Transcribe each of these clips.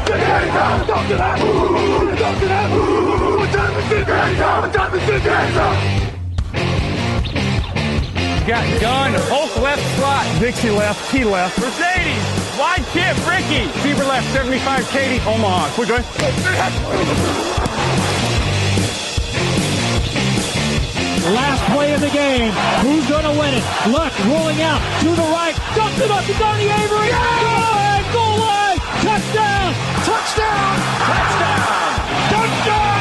Got Gunn, Hulk left slot. Dixie left, T left. Mercedes, wide chip, Ricky. Fever left, 75, Katie, Omaha. We're good. Last play of the game. Who's going to win it? Luck rolling out to the right. Dumps it up to Donnie Avery. Yeah! Goal line. Touchdown. Touchdown. Touchdown. Touchdown.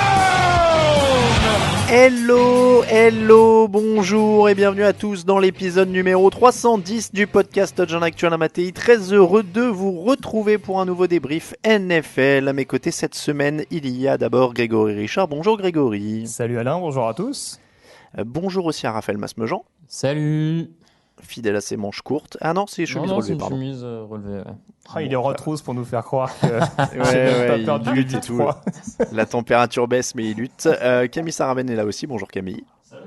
Hello, bonjour et bienvenue à tous dans l'épisode numéro 310 du podcast Touchdown Actu Mattei. Très heureux de vous retrouver pour un nouveau débrief NFL. À mes côtés cette semaine, il y a d'abord Grégory Richard. Bonjour Grégory. Salut Alain, bonjour à tous. Bonjour aussi à Raphaël Masmejean. Salut. Fidèle à ses manches courtes. Ah non, c'est chemise relevée, pardon. Chemise relevée, ouais. Ah, il est retrousse pour nous faire croire que ouais, pas perdu il lutte et tout. La température baisse, mais il lutte. Camille Saraben est là aussi. Bonjour Camille. Salut.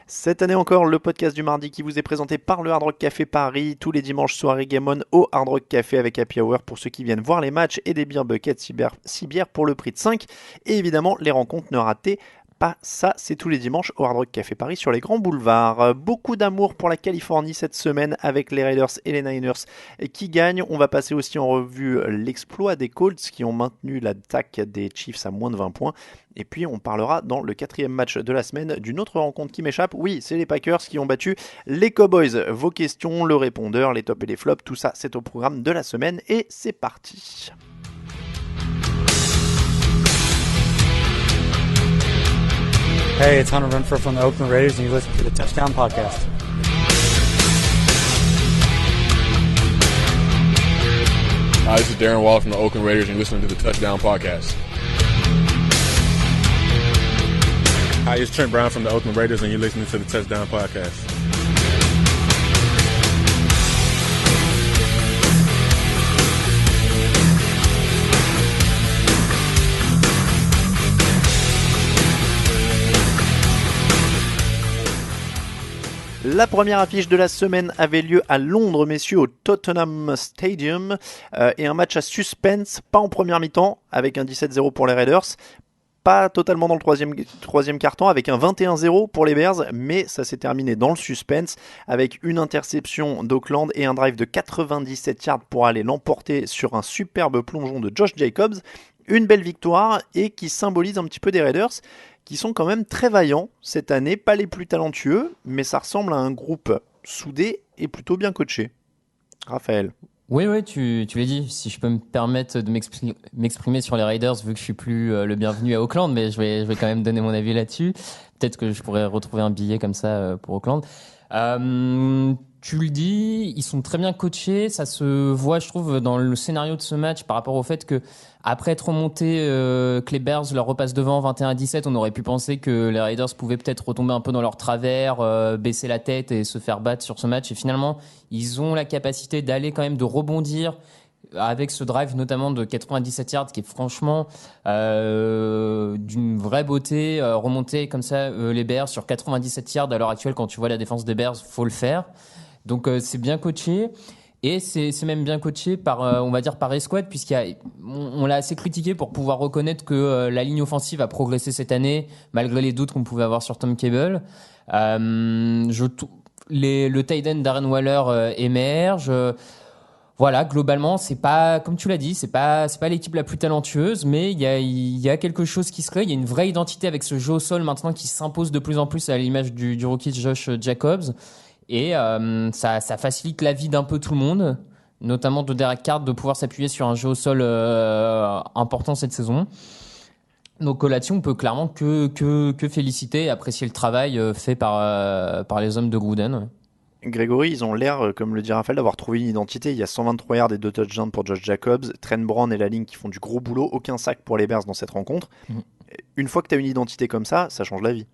Cette année encore, le podcast du mardi qui vous est présenté par le Hard Rock Café Paris. Tous les dimanches soirée Game On au Hard Rock Café avec Happy Hour pour ceux qui viennent voir les matchs et des beer buckets 6 bières pour le prix de 5. Et évidemment, les rencontres ne ratez pas ça, c'est tous les dimanches au Hard Rock Café Paris sur les grands boulevards. Beaucoup d'amour pour la Californie cette semaine avec les Raiders et les Niners qui gagnent. On va passer aussi en revue l'exploit des Colts qui ont maintenu l'attaque des Chiefs à moins de 20 points. Et puis on parlera dans le 4e match de la semaine d'une autre rencontre qui m'échappe. Oui, c'est les Packers qui ont battu les Cowboys. Vos questions, le répondeur, les tops et les flops, tout ça c'est au programme de la semaine et c'est parti. Hey, it's Hunter Renfrow from the Oakland Raiders, and you listen to the Touchdown Podcast. Hi, this is Darren Waller from the Oakland Raiders, and you're listening to the Touchdown Podcast. Hi, it's Trent Brown from the Oakland Raiders, and you're listening to the Touchdown Podcast. La première affiche de la semaine avait lieu à Londres, messieurs, au Tottenham Stadium. Et un match à suspense, pas en première mi-temps, avec un 17-0 pour les Raiders. Pas totalement dans le troisième quart-temps, avec un 21-0 pour les Bears. Mais ça s'est terminé dans le suspense, avec une interception d'Oakland et un drive de 97 yards pour aller l'emporter sur un superbe plongeon de Josh Jacobs. Une belle victoire et qui symbolise un petit peu des Raiders, qui sont quand même très vaillants cette année, pas les plus talentueux, mais ça ressemble à un groupe soudé et plutôt bien coaché. Raphaël. Oui, tu l'as dit, si je peux me permettre de m'exprimer sur les Raiders, vu que je suis plus le bienvenu à Auckland, mais je vais quand même donner mon avis là-dessus. Peut-être que je pourrais retrouver un billet comme ça pour Auckland. Tu le dis, ils sont très bien coachés, ça se voit, je trouve, dans le scénario de ce match par rapport au fait que après être remonté, que les Bears leur repassent devant 21-17, on aurait pu penser que les Raiders pouvaient peut-être retomber un peu dans leur travers, baisser la tête et se faire battre sur ce match. Et finalement, ils ont la capacité d'aller quand même, de rebondir avec ce drive notamment de 97 yards qui est franchement d'une vraie beauté. Remonter comme ça les Bears sur 97 yards à l'heure actuelle, quand tu vois la défense des Bears, faut le faire. Donc c'est bien coaché. Et c'est même bien coaché par, on va dire, par escouade, on l'a assez critiqué pour pouvoir reconnaître que la ligne offensive a progressé cette année, malgré les doutes qu'on pouvait avoir sur Tom Cable. Le tight end Darren Waller émerge. Voilà, globalement, c'est pas, comme tu l'as dit, c'est pas l'équipe la plus talentueuse, mais il y a quelque chose qui se crée. Il y a une vraie identité avec ce jeu au sol maintenant qui s'impose de plus en plus à l'image du rookie Josh Jacobs. Et ça facilite la vie d'un peu tout le monde, notamment de Derek Carr, de pouvoir s'appuyer sur un jeu au sol important cette saison. Donc là-dessus, on peut clairement que féliciter et apprécier le travail fait par les hommes de Gruden. Grégory, ils ont l'air, comme le dit Raphaël, d'avoir trouvé une identité. Il y a 123 yards et 2 touchdowns pour Josh Jacobs, Trent Brown et la ligne qui font du gros boulot, aucun sac pour les Bears dans cette rencontre. Une fois que tu as une identité comme ça change la vie.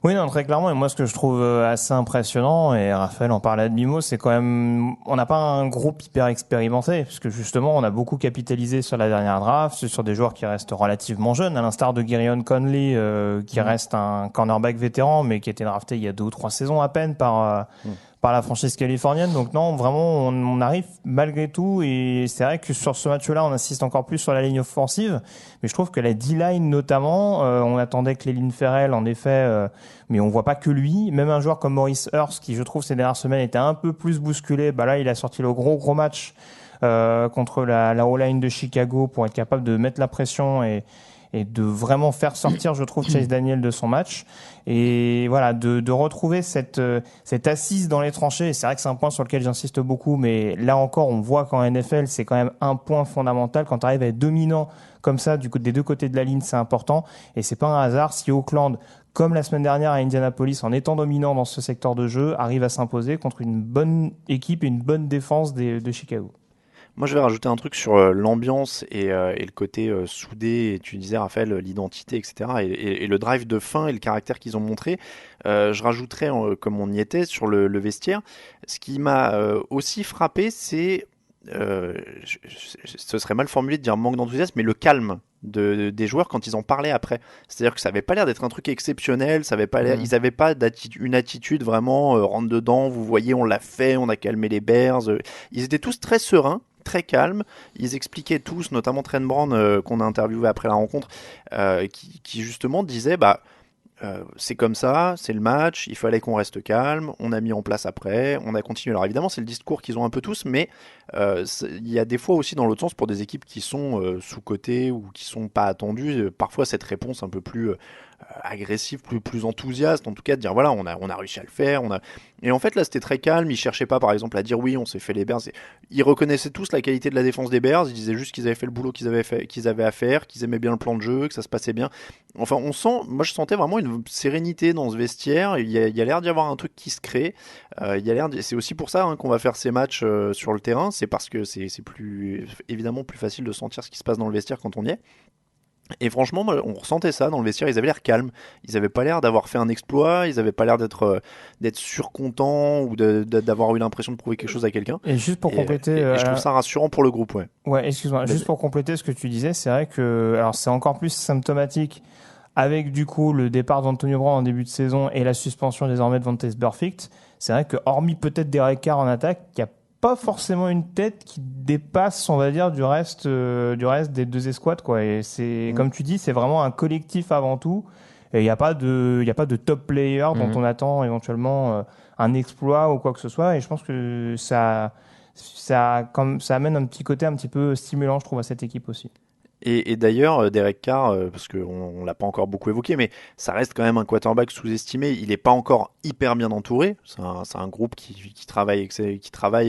Oui, non, très clairement. Et moi, ce que je trouve assez impressionnant, et Raphaël en parlait à demi-mot, c'est quand même, on n'a pas un groupe hyper expérimenté, parce que justement, on a beaucoup capitalisé sur la dernière draft, sur des joueurs qui restent relativement jeunes, à l'instar de Gareon Conley, qui reste un cornerback vétéran, mais qui a été drafté il y a 2 ou 3 saisons à peine par par la franchise californienne. Donc non, vraiment, on arrive malgré tout. Et c'est vrai que sur ce match-là, on insiste encore plus sur la ligne offensive. Mais je trouve que la D-line notamment, on attendait que Clelin Ferrell, en effet, mais on voit pas que lui. Même un joueur comme Maurice Hurst, qui je trouve ces dernières semaines était un peu plus bousculé. Là, il a sorti le gros match contre la O-line de Chicago pour être capable de mettre la pression et de vraiment faire sortir, je trouve, Chase Daniel de son match. Et voilà, de retrouver cette assise dans les tranchées. Et c'est vrai que c'est un point sur lequel j'insiste beaucoup, mais là encore, on voit qu'en NFL, c'est quand même un point fondamental. Quand tu arrives à être dominant comme ça, des deux côtés de la ligne, c'est important. Et c'est pas un hasard si Oakland, comme la semaine dernière à Indianapolis, en étant dominant dans ce secteur de jeu, arrive à s'imposer contre une bonne équipe et une bonne défense de Chicago. Moi, je vais rajouter un truc sur l'ambiance et le côté soudé, et tu disais, Raphaël, l'identité, etc. Et le drive de fin et le caractère qu'ils ont montré. Je rajouterais, comme on y était, sur le vestiaire. Ce qui m'a aussi frappé, c'est, ce serait mal formulé de dire manque d'enthousiasme, mais le calme des joueurs quand ils en parlaient après. C'est-à-dire que ça avait pas l'air d'être un truc exceptionnel, ça avait pas l'air, ils avaient pas une attitude vraiment rentre dedans, vous voyez, on l'a fait, on a calmé les Bears. Ils étaient tous très sereins, très calmes. Ils expliquaient tous, notamment Trent Brown qu'on a interviewé après la rencontre, qui justement disait c'est comme ça, c'est le match, il fallait qu'on reste calme, on a mis en place après, on a continué. Alors évidemment, c'est le discours qu'ils ont un peu tous, mais il y a des fois aussi dans l'autre sens pour des équipes qui sont sous-cotées ou qui sont pas attendues, parfois cette réponse un peu plus agressive, plus enthousiaste, en tout cas de dire voilà, on a réussi à le faire, et en fait là c'était très calme, ils cherchaient pas par exemple à dire oui, on s'est fait les Bears, ils reconnaissaient tous la qualité de la défense des Bears, ils disaient juste qu'ils avaient fait le boulot qu'ils avaient à faire, qu'ils aimaient bien le plan de jeu, que ça se passait bien. Enfin, moi je sentais vraiment une sérénité dans ce vestiaire, il y a l'air d'y avoir un truc qui se crée, c'est aussi pour ça qu'on va faire ces matchs sur le terrain, c'est parce que c'est évidemment plus facile de sentir ce qui se passe dans le vestiaire quand on y est. Et franchement, on ressentait ça dans le vestiaire, ils avaient l'air calmes, ils avaient pas l'air d'avoir fait un exploit, ils avaient pas l'air d'être surcontents ou d'avoir eu l'impression de prouver quelque chose à quelqu'un. Et juste pour compléter... Et je trouve ça rassurant pour le groupe, ouais. Ouais, excuse-moi, juste pour compléter ce que tu disais, c'est vrai que alors c'est encore plus symptomatique avec du coup le départ d'Antonio Brown en début de saison et la suspension désormais de Vontaze Burfict. C'est vrai que hormis peut-être Derek Carr en attaque, il y a pas forcément une tête qui dépasse, on va dire, du reste des deux escouades, quoi. Et c'est, comme tu dis, c'est vraiment un collectif avant tout. Et il y a pas de top player dont on attend éventuellement un exploit ou quoi que ce soit. Et je pense que ça amène un petit côté un petit peu stimulant, je trouve, à cette équipe aussi. Et d'ailleurs, Derek Carr, parce qu'on l'a pas encore beaucoup évoqué, mais ça reste quand même un quarterback sous-estimé. Il n'est pas encore hyper bien entouré. C'est un groupe qui travaille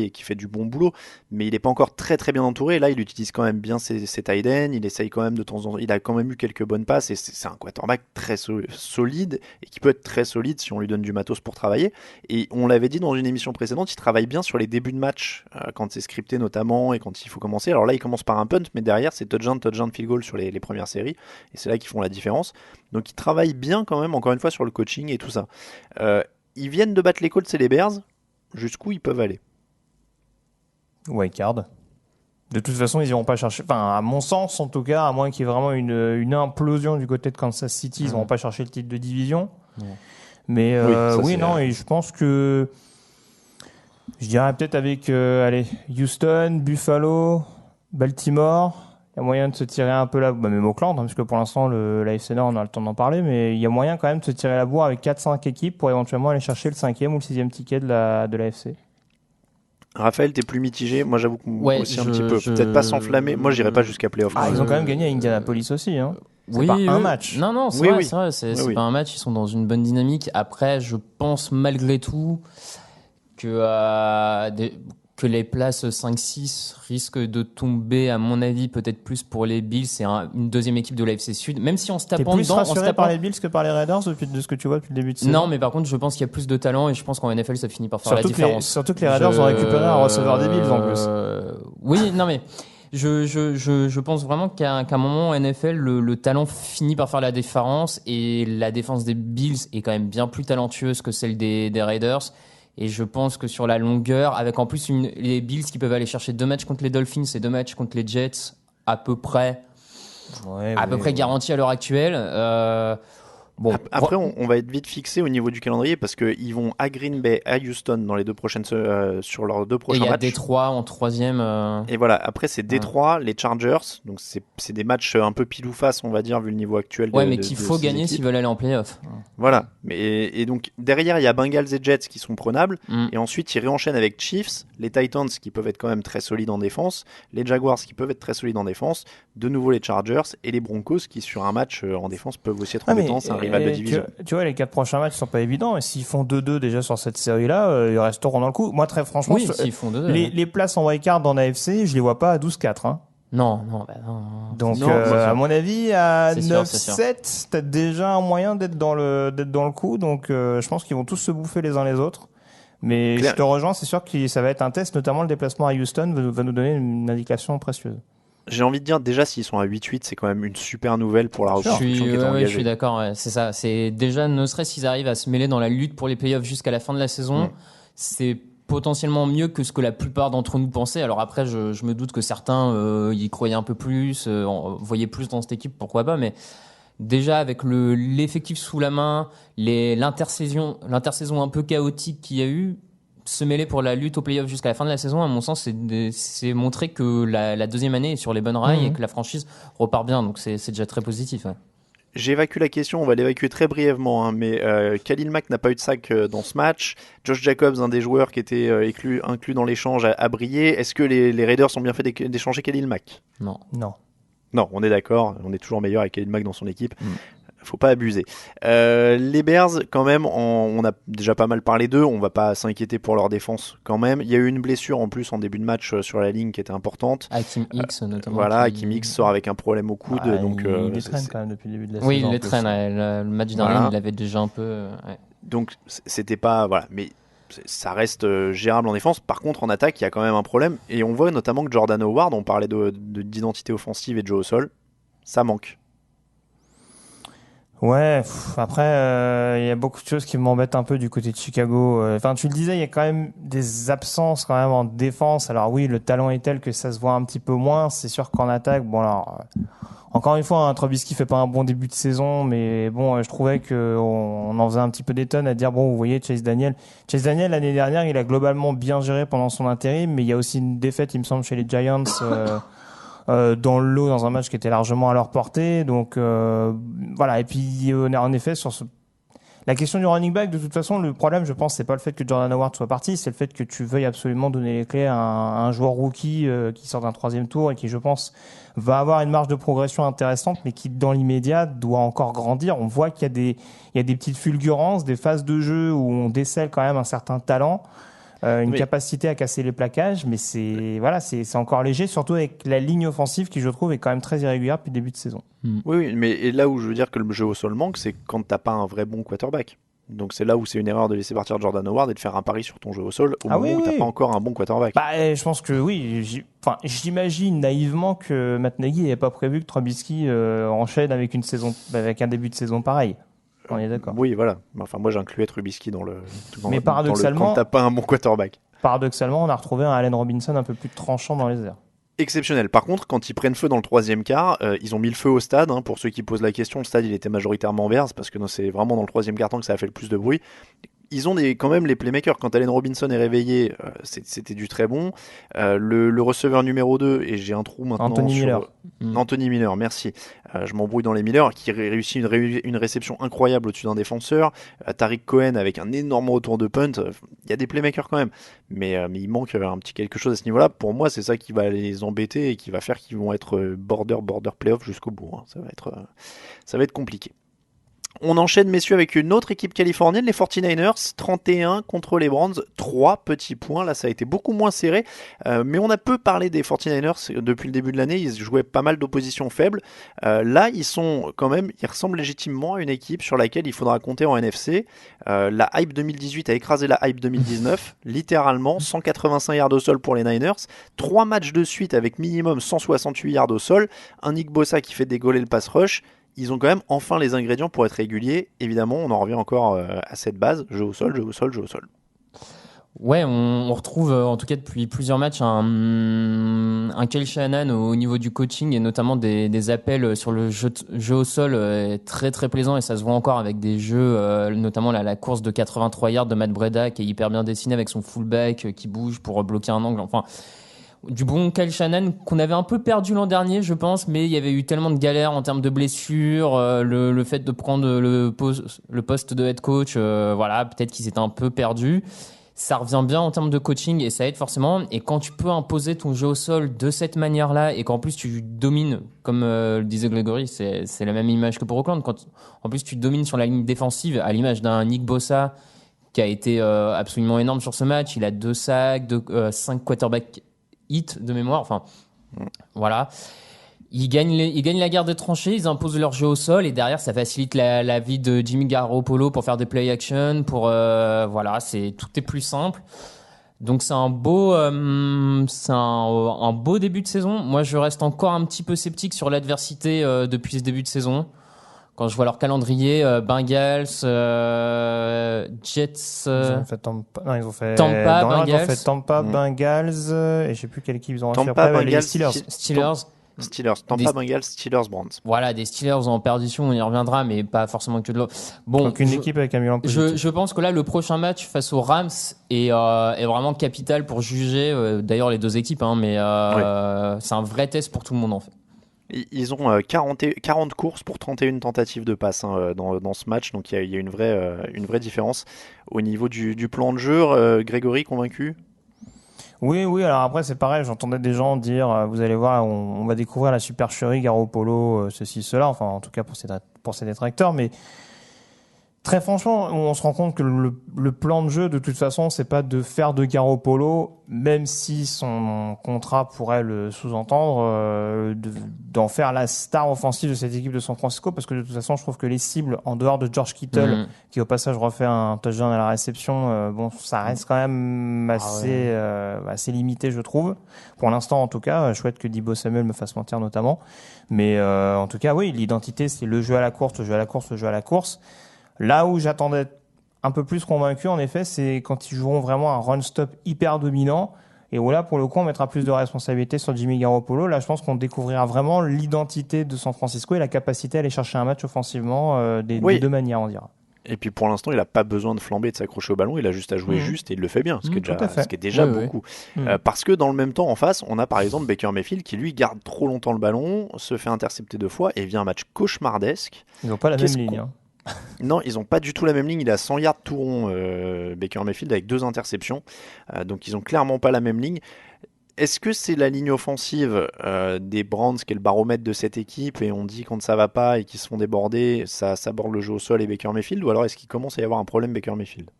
et qui fait du bon boulot, mais il n'est pas encore très très bien entouré. Là, il utilise quand même bien ses tight ends. Il essaye quand même de temps en temps. Il a quand même eu quelques bonnes passes et c'est un quarterback très solide et qui peut être très solide si on lui donne du matos pour travailler. Et on l'avait dit dans une émission précédente, il travaille bien sur les débuts de match quand c'est scripté notamment et quand il faut commencer. Alors là, il commence par un punt, mais derrière, c'est touchdown de field goal sur les premières séries et c'est là qu'ils font la différence. Donc ils travaillent bien quand même, encore une fois, sur le coaching et tout ça. Ils viennent de battre les Colts et les Bears. Jusqu'où ils peuvent aller? Wildcard. De toute façon, ils iront pas chercher, enfin, à mon sens, en tout cas, à moins qu'il y ait vraiment une implosion du côté de Kansas City, ils iront pas chercher le titre de division. Mais et je pense que je dirais peut-être avec Houston, Buffalo, Baltimore. Il y a moyen de se tirer un peu même Oakland, parce que pour l'instant, la FC Nord, on a le temps d'en parler, mais il y a moyen quand même de se tirer la bourre avec 4-5 équipes pour éventuellement aller chercher le 5e ou le 6e ticket de la FC. Raphaël, t'es plus mitigé. Moi, j'avoue aussi un petit peu. Peut-être pas s'enflammer. Moi, j'irai pas jusqu'à playoff. Ils ont quand même gagné à Indianapolis aussi, hein. C'est pas un match. Non, c'est vrai. C'est pas un match. Ils sont dans une bonne dynamique. Après, je pense malgré tout que les places 5-6 risquent de tomber, à mon avis, peut-être plus pour les Bills. C'est une deuxième équipe de l'AFC Sud. Même si on se tape en dedans... T'es plus rassuré par les Bills que par les Raiders de ce que tu vois depuis le début de saison? Non, mais par contre, je pense qu'il y a plus de talent et je pense qu'en NFL, ça finit par faire la différence. Surtout que les Raiders ont récupéré un receveur des Bills en plus. Oui, non mais... Je pense vraiment qu'à un moment en NFL, le talent finit par faire la différence et la défense des Bills est quand même bien plus talentueuse que celle des Raiders. Et je pense que sur la longueur, avec en plus les Bills qui peuvent aller chercher 2 matchs contre les Dolphins et 2 matchs contre les Jets, à peu près garantis à l'heure actuelle. Bon, Après, on va être vite fixé au niveau du calendrier parce qu'ils vont à Green Bay, à Houston dans les sur leurs 2 et il prochains y a matchs. Détroit en troisième. Et voilà, après c'est Détroit, les Chargers, donc c'est des matchs un peu pile ou face, on va dire, vu le niveau actuel Ouais, mais qu'il faut ces gagner équipes. s'ils veulent aller en playoff. Voilà, et donc derrière il y a Bengals et Jets qui sont prenables, Mm. et ensuite ils réenchaînent avec Chiefs, les Titans qui peuvent être quand même très solides en défense, les Jaguars qui peuvent être très solides en défense, de nouveau les Chargers et les Broncos qui sur un match en défense peuvent aussi être embêtants, c'est un rival de division. Tu vois, les 4 prochains matchs sont pas évidents, et s'ils font 2-2 déjà sur cette série-là, ils resteront dans le coup. Moi, très franchement, Oui, s'ils font 2-2. les places en wildcard en AFC, je les vois pas à 12-4. Hein. Non. Donc, Non, c'est sûr. à mon avis, à C'est sûr, c'est sûr. 9-7, t'as déjà un moyen d'être dans le coup. Donc, je pense qu'ils vont tous se bouffer les uns les autres. Mais Claire. je te rejoins, c'est sûr que ça va être un test, notamment le déplacement à Houston va nous donner une indication précieuse. J'ai envie de dire déjà s'ils sont à 8-8, c'est quand même une super nouvelle pour la Je reconstruction qui est suis engagée. je suis d'accord, ouais, c'est ça. C'est déjà, ne serait-ce qu'ils arrivent à se mêler dans la lutte pour les playoffs jusqu'à la fin de la saison, c'est potentiellement mieux que ce que la plupart d'entre nous pensaient. Alors après, je me doute que certains y croyaient un peu plus, voyaient plus dans cette équipe, pourquoi pas, mais déjà avec l'effectif sous la main, l'intersaison un peu chaotique qu'il y a eu, se mêler pour la lutte aux playoffs jusqu'à la fin de la saison, à mon sens, c'est montrer que la deuxième année est sur les bonnes rails et que la franchise repart bien. Donc c'est déjà très positif. Ouais. J'évacue la question, on va l'évacuer très brièvement, hein, mais Khalil Mack n'a pas eu de sac dans ce match. Josh Jacobs, un des joueurs qui était inclus dans l'échange, a brillé. Est-ce que les Raiders ont bien fait d'échanger Khalil Mack ? Non. Non, on est d'accord, on est toujours meilleur avec Khalil Mack dans son équipe. Faut pas abuser. Les Bears, quand même, on a déjà pas mal parlé d'eux. On va pas s'inquiéter pour leur défense quand même. Il y a eu une blessure en plus en début de match sur la ligne qui était importante. Hakim X notamment. Voilà, Hakim X sort avec un problème au coude. Ouais, il les c'est- traîne c'est- quand même depuis le début de la Oui, saison. il les en plus. traîne. Le match dernier, Voilà. il avait déjà un peu. Ouais. Donc c'était pas voilà, mais ça reste gérable en défense. Par contre, en attaque, il y a quand même un problème. Et on voit notamment que Jordan Howard, on parlait d'identité offensive et de jeu au sol, ça manque. Ouais, après, il y a beaucoup de choses qui m'embêtent un peu du côté de Chicago. Enfin, tu le disais, il y a quand même des absences quand même en défense. Alors oui, le talent est tel que ça se voit un petit peu moins. C'est sûr qu'en attaque, bon alors, encore une fois, Trubisky fait pas un bon début de saison, mais bon, je trouvais que on en faisait un petit peu des tonnes à dire bon, vous voyez, Chase Daniel l'année dernière, il a globalement bien géré pendant son intérim, mais il y a aussi une défaite, il me semble, chez les Giants. Dans le lot, dans un match qui était largement à leur portée. Donc voilà. Et puis en effet, la question du running back, de toute façon, le problème, je pense, c'est pas le fait que Jordan Howard soit parti, c'est le fait que tu veuilles absolument donner les clés à un joueur rookie qui sort d'un 3e tour et qui, je pense, va avoir une marge de progression intéressante, mais qui, dans l'immédiat, doit encore grandir. On voit qu'il y a des petites fulgurances, des phases de jeu où on décèle quand même un certain talent. Une capacité à casser les plaquages, mais c'est encore léger, surtout avec la ligne offensive qui, je trouve, est quand même très irrégulière depuis le début de saison. Oui, mais et là où je veux dire que le jeu au sol manque, c'est quand t'as pas un vrai bon quarterback. Donc c'est là où c'est une erreur de laisser partir Jordan Howard et de faire un pari sur ton jeu au sol au moment où t'as pas encore un bon quarterback. Bah, je pense que oui. J'imagine naïvement que Matt Nagy n'avait pas prévu que Trubisky enchaîne avec un début de saison pareil. On est d'accord. Oui, voilà. Enfin, moi j'incluais Trubisky dans le. Mais paradoxalement, quand t'as pas un bon quarterback. Paradoxalement, on a retrouvé un Allen Robinson un peu plus tranchant dans les airs. Exceptionnel. Par contre, quand ils prennent feu dans le 3e quart, ils ont mis le feu au stade. Hein, pour ceux qui posent la question, le stade il était majoritairement vert parce que c'est vraiment dans le 3e quart-temps que ça a fait le plus de bruit. Ils ont quand même les playmakers. Quand Allen Robinson est réveillé, c'était du très bon. Le receveur numéro 2, et j'ai un trou maintenant. Anthony Miller. Anthony Miller, merci. Je m'embrouille dans les Miller, qui réussit une réception incroyable au-dessus d'un défenseur. Tariq Cohen avec un énorme retour de punt. Il y a des playmakers quand même. Mais il manque un petit quelque chose à ce niveau-là. Pour moi, c'est ça qui va les embêter et qui va faire qu'ils vont être border playoff jusqu'au bout. Hein. Ça va être compliqué. On enchaîne, messieurs, avec une autre équipe californienne, les 49ers, 31 contre les Browns, 3 petits points. Là, ça a été beaucoup moins serré, mais on a peu parlé des 49ers depuis le début de l'année. Ils jouaient pas mal d'oppositions faibles. Là, ils ressemblent légitimement à une équipe sur laquelle il faudra compter en NFC. La hype 2018 a écrasé la hype 2019, littéralement, 185 yards au sol pour les Niners, 3 matchs de suite avec minimum 168 yards au sol, un Nick Bosa qui fait dégoler le pass rush. Ils ont quand même enfin les ingrédients pour être réguliers. Évidemment, on en revient encore à cette base, jeu au sol, jeu au sol, jeu au sol. Ouais, on retrouve en tout cas depuis plusieurs matchs un Kyle Shanahan au niveau du coaching et notamment des appels sur le jeu au sol très très plaisant, et ça se voit encore avec des jeux notamment la course de 83 yards de Matt Breida qui est hyper bien dessinée avec son fullback qui bouge pour bloquer un angle. Enfin, du bon Kyle Shanahan qu'on avait un peu perdu l'an dernier, je pense, mais il y avait eu tellement de galères en termes de blessures, le fait de prendre le poste de head coach, voilà, peut-être qu'ils étaient un peu perdus. Ça revient bien en termes de coaching et ça aide forcément. Et quand tu peux imposer ton jeu au sol de cette manière-là et qu'en plus tu domines, comme le disait Grégory, c'est la même image que pour Auckland. Quand en plus tu domines sur la ligne défensive, à l'image d'un Nick Bosa qui a été absolument énorme sur ce match. Il a 2 sacs, 5 quarterback hits de mémoire. Enfin, voilà. Ils gagnent la guerre des tranchées, ils imposent leur jeu au sol et derrière ça facilite la vie de Jimmy Garoppolo pour faire des play action, pour voilà, tout est plus simple. Donc c'est un beau début de saison. Moi je reste encore un petit peu sceptique sur l'adversité depuis ce début de saison. Quand je vois leur calendrier, Bengals, Jets, Ils ont fait Tampa, Bengals, ils ont fait Tampa, Bengals, et je sais plus quelle équipe ils ont fait Tampa, après, Bengals, les Steelers. Tampa, Bengals, Steelers, Browns. Voilà, des Steelers en perdition, on y reviendra, mais pas forcément que de l'autre. Bon, donc une équipe avec un bilan positif. Je pense que là, le prochain match face aux Rams est vraiment capital pour juger. D'ailleurs, les deux équipes, mais c'est un vrai test pour tout le monde en fait. Ils ont 40 courses pour 31 tentatives de passe dans ce match, donc il y a une vraie différence. Au niveau du plan de jeu, Grégory, convaincu ? Oui, alors après c'est pareil, j'entendais des gens dire, vous allez voir, on va découvrir la supercherie Garoppolo, ceci, cela, enfin en tout cas pour ses détracteurs, mais très franchement, on se rend compte que le plan de jeu, de toute façon, c'est pas de faire de Garoppolo, même si son contrat pourrait le sous-entendre, d'en faire la star offensive de cette équipe de San Francisco, parce que de toute façon, je trouve que les cibles, en dehors de George Kittle, qui au passage refait un touchdown à la réception, ça reste quand même assez limité, je trouve. Pour l'instant, en tout cas, chouette que Deebo Samuel me fasse mentir notamment. Mais en tout cas, oui, l'identité, c'est le jeu à la course. Là où j'attendais un peu plus convaincu, en effet, c'est quand ils joueront vraiment un run-stop hyper dominant. Et où là, pour le coup, on mettra plus de responsabilité sur Jimmy Garoppolo. Là, je pense qu'on découvrira vraiment l'identité de San Francisco et la capacité à aller chercher un match offensivement des deux manières, on dira. Et puis pour l'instant, il n'a pas besoin de flamber, de s'accrocher au ballon, il a juste à jouer juste et il le fait bien, ce qui est déjà beaucoup. Parce que dans le même temps, en face, on a par exemple Baker Mayfield qui lui garde trop longtemps le ballon, se fait intercepter 2 fois et vit un match cauchemardesque. Ils n'ont pas la même ligne. Non, ils n'ont pas du tout la même ligne. Il a 100 yards tout rond, Baker Mayfield, avec 2 interceptions. Donc ils n'ont clairement pas la même ligne. Est-ce que c'est la ligne offensive des Browns qui est le baromètre de cette équipe et on dit quand ça va pas et qu'ils se font déborder, ça borde le jeu au sol et Baker Mayfield, ou alors est-ce qu'il commence à y avoir un problème Baker Mayfield ?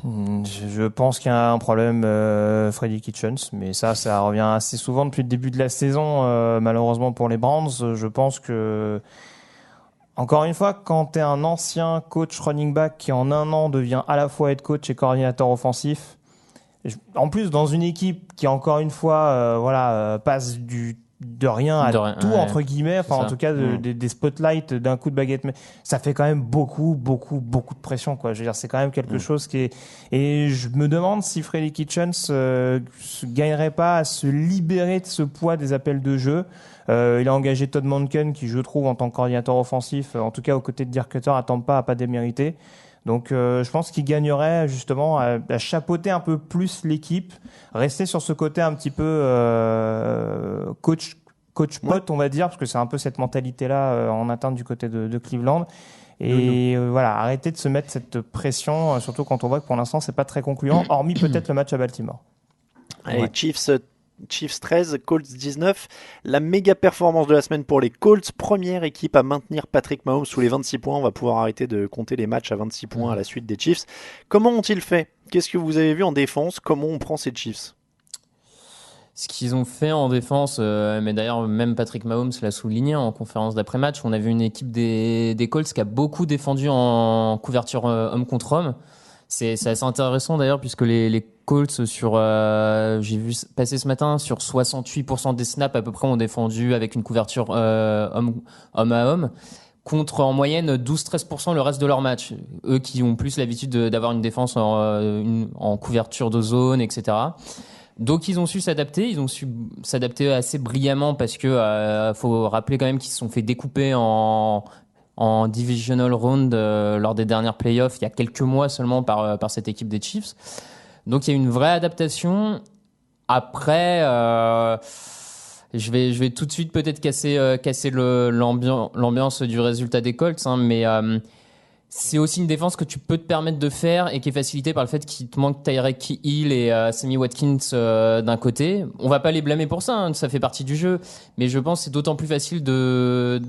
Je pense qu'il y a un problème Freddy Kitchens, mais ça revient assez souvent depuis le début de la saison, malheureusement pour les Browns. Je pense que encore une fois, quand tu es un ancien coach running back qui en un an devient à la fois head coach et coordinateur offensif, en plus dans une équipe qui encore une fois passe de rien à tout entre guillemets, enfin en tout cas des spotlights d'un coup de baguette, mais ça fait quand même beaucoup de pression quoi. Je veux dire, c'est quand même quelque chose qui est, et je me demande si Freddy Kitchens gagnerait pas à se libérer de ce poids des appels de jeu. Il a engagé Todd Monken qui, je trouve, en tant que coordinateur offensif, en tout cas aux côtés de Dirk Cutter, à Tampa, a pas démérité. Donc je pense qu'il gagnerait justement à chapeauter un peu plus l'équipe, rester sur ce côté un petit peu coach pote, on va dire, parce que c'est un peu cette mentalité-là en interne du côté de Cleveland. Et voilà, arrêter de se mettre cette pression, surtout quand on voit que pour l'instant c'est pas très concluant, hormis peut-être le match à Baltimore. Allez, Chiefs 13, Colts 19. La méga performance de la semaine pour les Colts. Première équipe à maintenir Patrick Mahomes sous les 26 points. On va pouvoir arrêter de compter les matchs à 26 points à la suite des Chiefs. Comment ont-ils fait ? Qu'est-ce que vous avez vu en défense ? Comment on prend ces Chiefs ? Ce qu'ils ont fait en défense, mais d'ailleurs même Patrick Mahomes l'a souligné en conférence d'après-match, on a vu une équipe des Colts qui a beaucoup défendu en couverture homme contre homme. C'est assez intéressant d'ailleurs puisque les Colts j'ai vu passer ce matin, sur 68% des snaps à peu près ont défendu avec une couverture homme à homme. contre en moyenne 12-13% le reste de leur match. Eux qui ont plus l'habitude d'avoir une défense en couverture de zone, etc. Donc ils ont su s'adapter assez brillamment parce que faut rappeler quand même qu'ils se sont fait découper en divisional round lors des dernières playoffs il y a quelques mois seulement par cette équipe des Chiefs. Donc il y a une vraie adaptation. Après je vais tout de suite peut-être casser l'ambiance du résultat des Colts, hein, mais c'est aussi une défense que tu peux te permettre de faire et qui est facilitée par le fait qu'il te manque Tyreek Hill et Sammy Watkins d'un côté. On va pas les blâmer pour ça, hein, ça fait partie du jeu, mais je pense que c'est d'autant plus facile de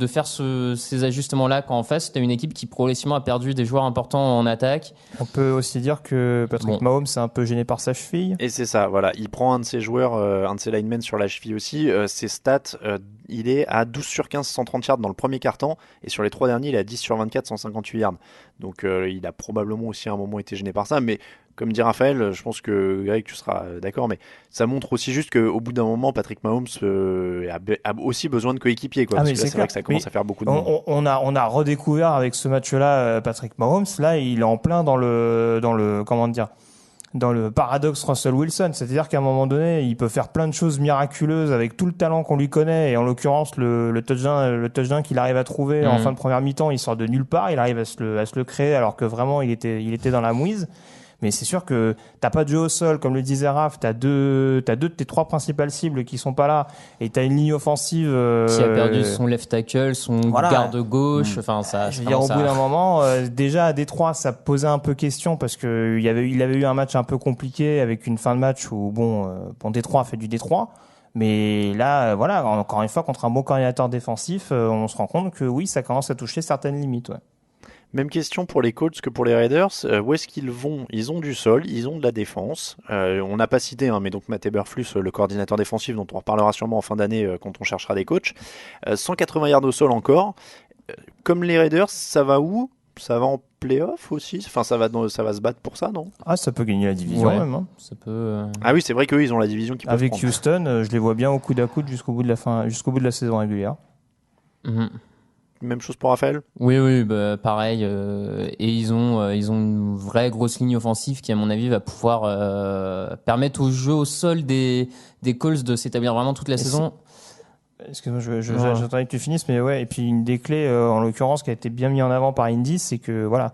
faire ces ajustements-là quand en face t'as une équipe qui progressivement a perdu des joueurs importants en attaque. On peut aussi dire que Patrick Mahomes est un peu gêné par sa cheville. Et c'est ça, voilà, il prend un de ses joueurs, un de ses linemen sur la cheville aussi. Ses stats, il est à 12 sur 15, 130 yards dans le premier quart-temps, et sur les 3 derniers, il est à 10 sur 24, 158 yards. Donc il a probablement aussi à un moment été gêné par ça, mais comme dit Raphaël, je pense que Greg, tu seras d'accord, mais ça montre aussi juste qu'au bout d'un moment, Patrick Mahomes a aussi besoin de coéquipiers, quoi. Parce que là, c'est vrai que ça commence à faire beaucoup de monde. On a redécouvert avec ce match-là Patrick Mahomes. Là, il est en plein dans le comment dire, dans le paradoxe Russell Wilson. C'est-à-dire qu'à un moment donné, il peut faire plein de choses miraculeuses avec tout le talent qu'on lui connaît. Et en l'occurrence, le touchdown qu'il arrive à trouver en fin de première mi-temps, il sort de nulle part. Il arrive à se le créer alors que vraiment, il était dans la mouise. Mais c'est sûr que t'as pas de jeu au sol, comme le disait Raph, t'as deux de tes 3 principales cibles qui sont pas là, et t'as une ligne offensive qui a perdu son left tackle, son garde gauche. Enfin, ça. Je veux dire, au bout d'un moment, déjà à Détroit, ça posait un peu question parce que il avait eu un match un peu compliqué avec une fin de match où Détroit a fait du Détroit. Mais là, voilà, encore une fois, contre un bon coordinateur défensif, on se rend compte que oui, ça commence à toucher certaines limites, ouais. Même question pour les Colts que pour les Raiders. Où est-ce qu'ils vont ? Ils ont du sol, ils ont de la défense. On n'a pas cité, mais donc Matt Eberflus, le coordinateur défensif, dont on reparlera sûrement en fin d'année quand on cherchera des coachs. 180 yards au sol encore. Comme les Raiders, ça va où ? Ça va en play-off aussi ? Enfin, ça va se battre pour ça, non ? Ah, ça peut gagner la division même. Hein. Ça peut. Ah oui, c'est vrai qu'eux, ils ont la division qui peut. Avec Houston, je les vois bien au coude à coude jusqu'au bout de la saison régulière. Mm-hmm. Même chose pour Raphaël ? Oui, pareil. Et ils ont une vraie grosse ligne offensive qui, à mon avis, va pouvoir permettre au jeu au sol des Colts de s'établir vraiment toute la saison. Excuse-moi, j'attendais que tu finisses, mais ouais. Et puis une des clés, en l'occurrence, qui a été bien mis en avant par Indy, c'est que voilà.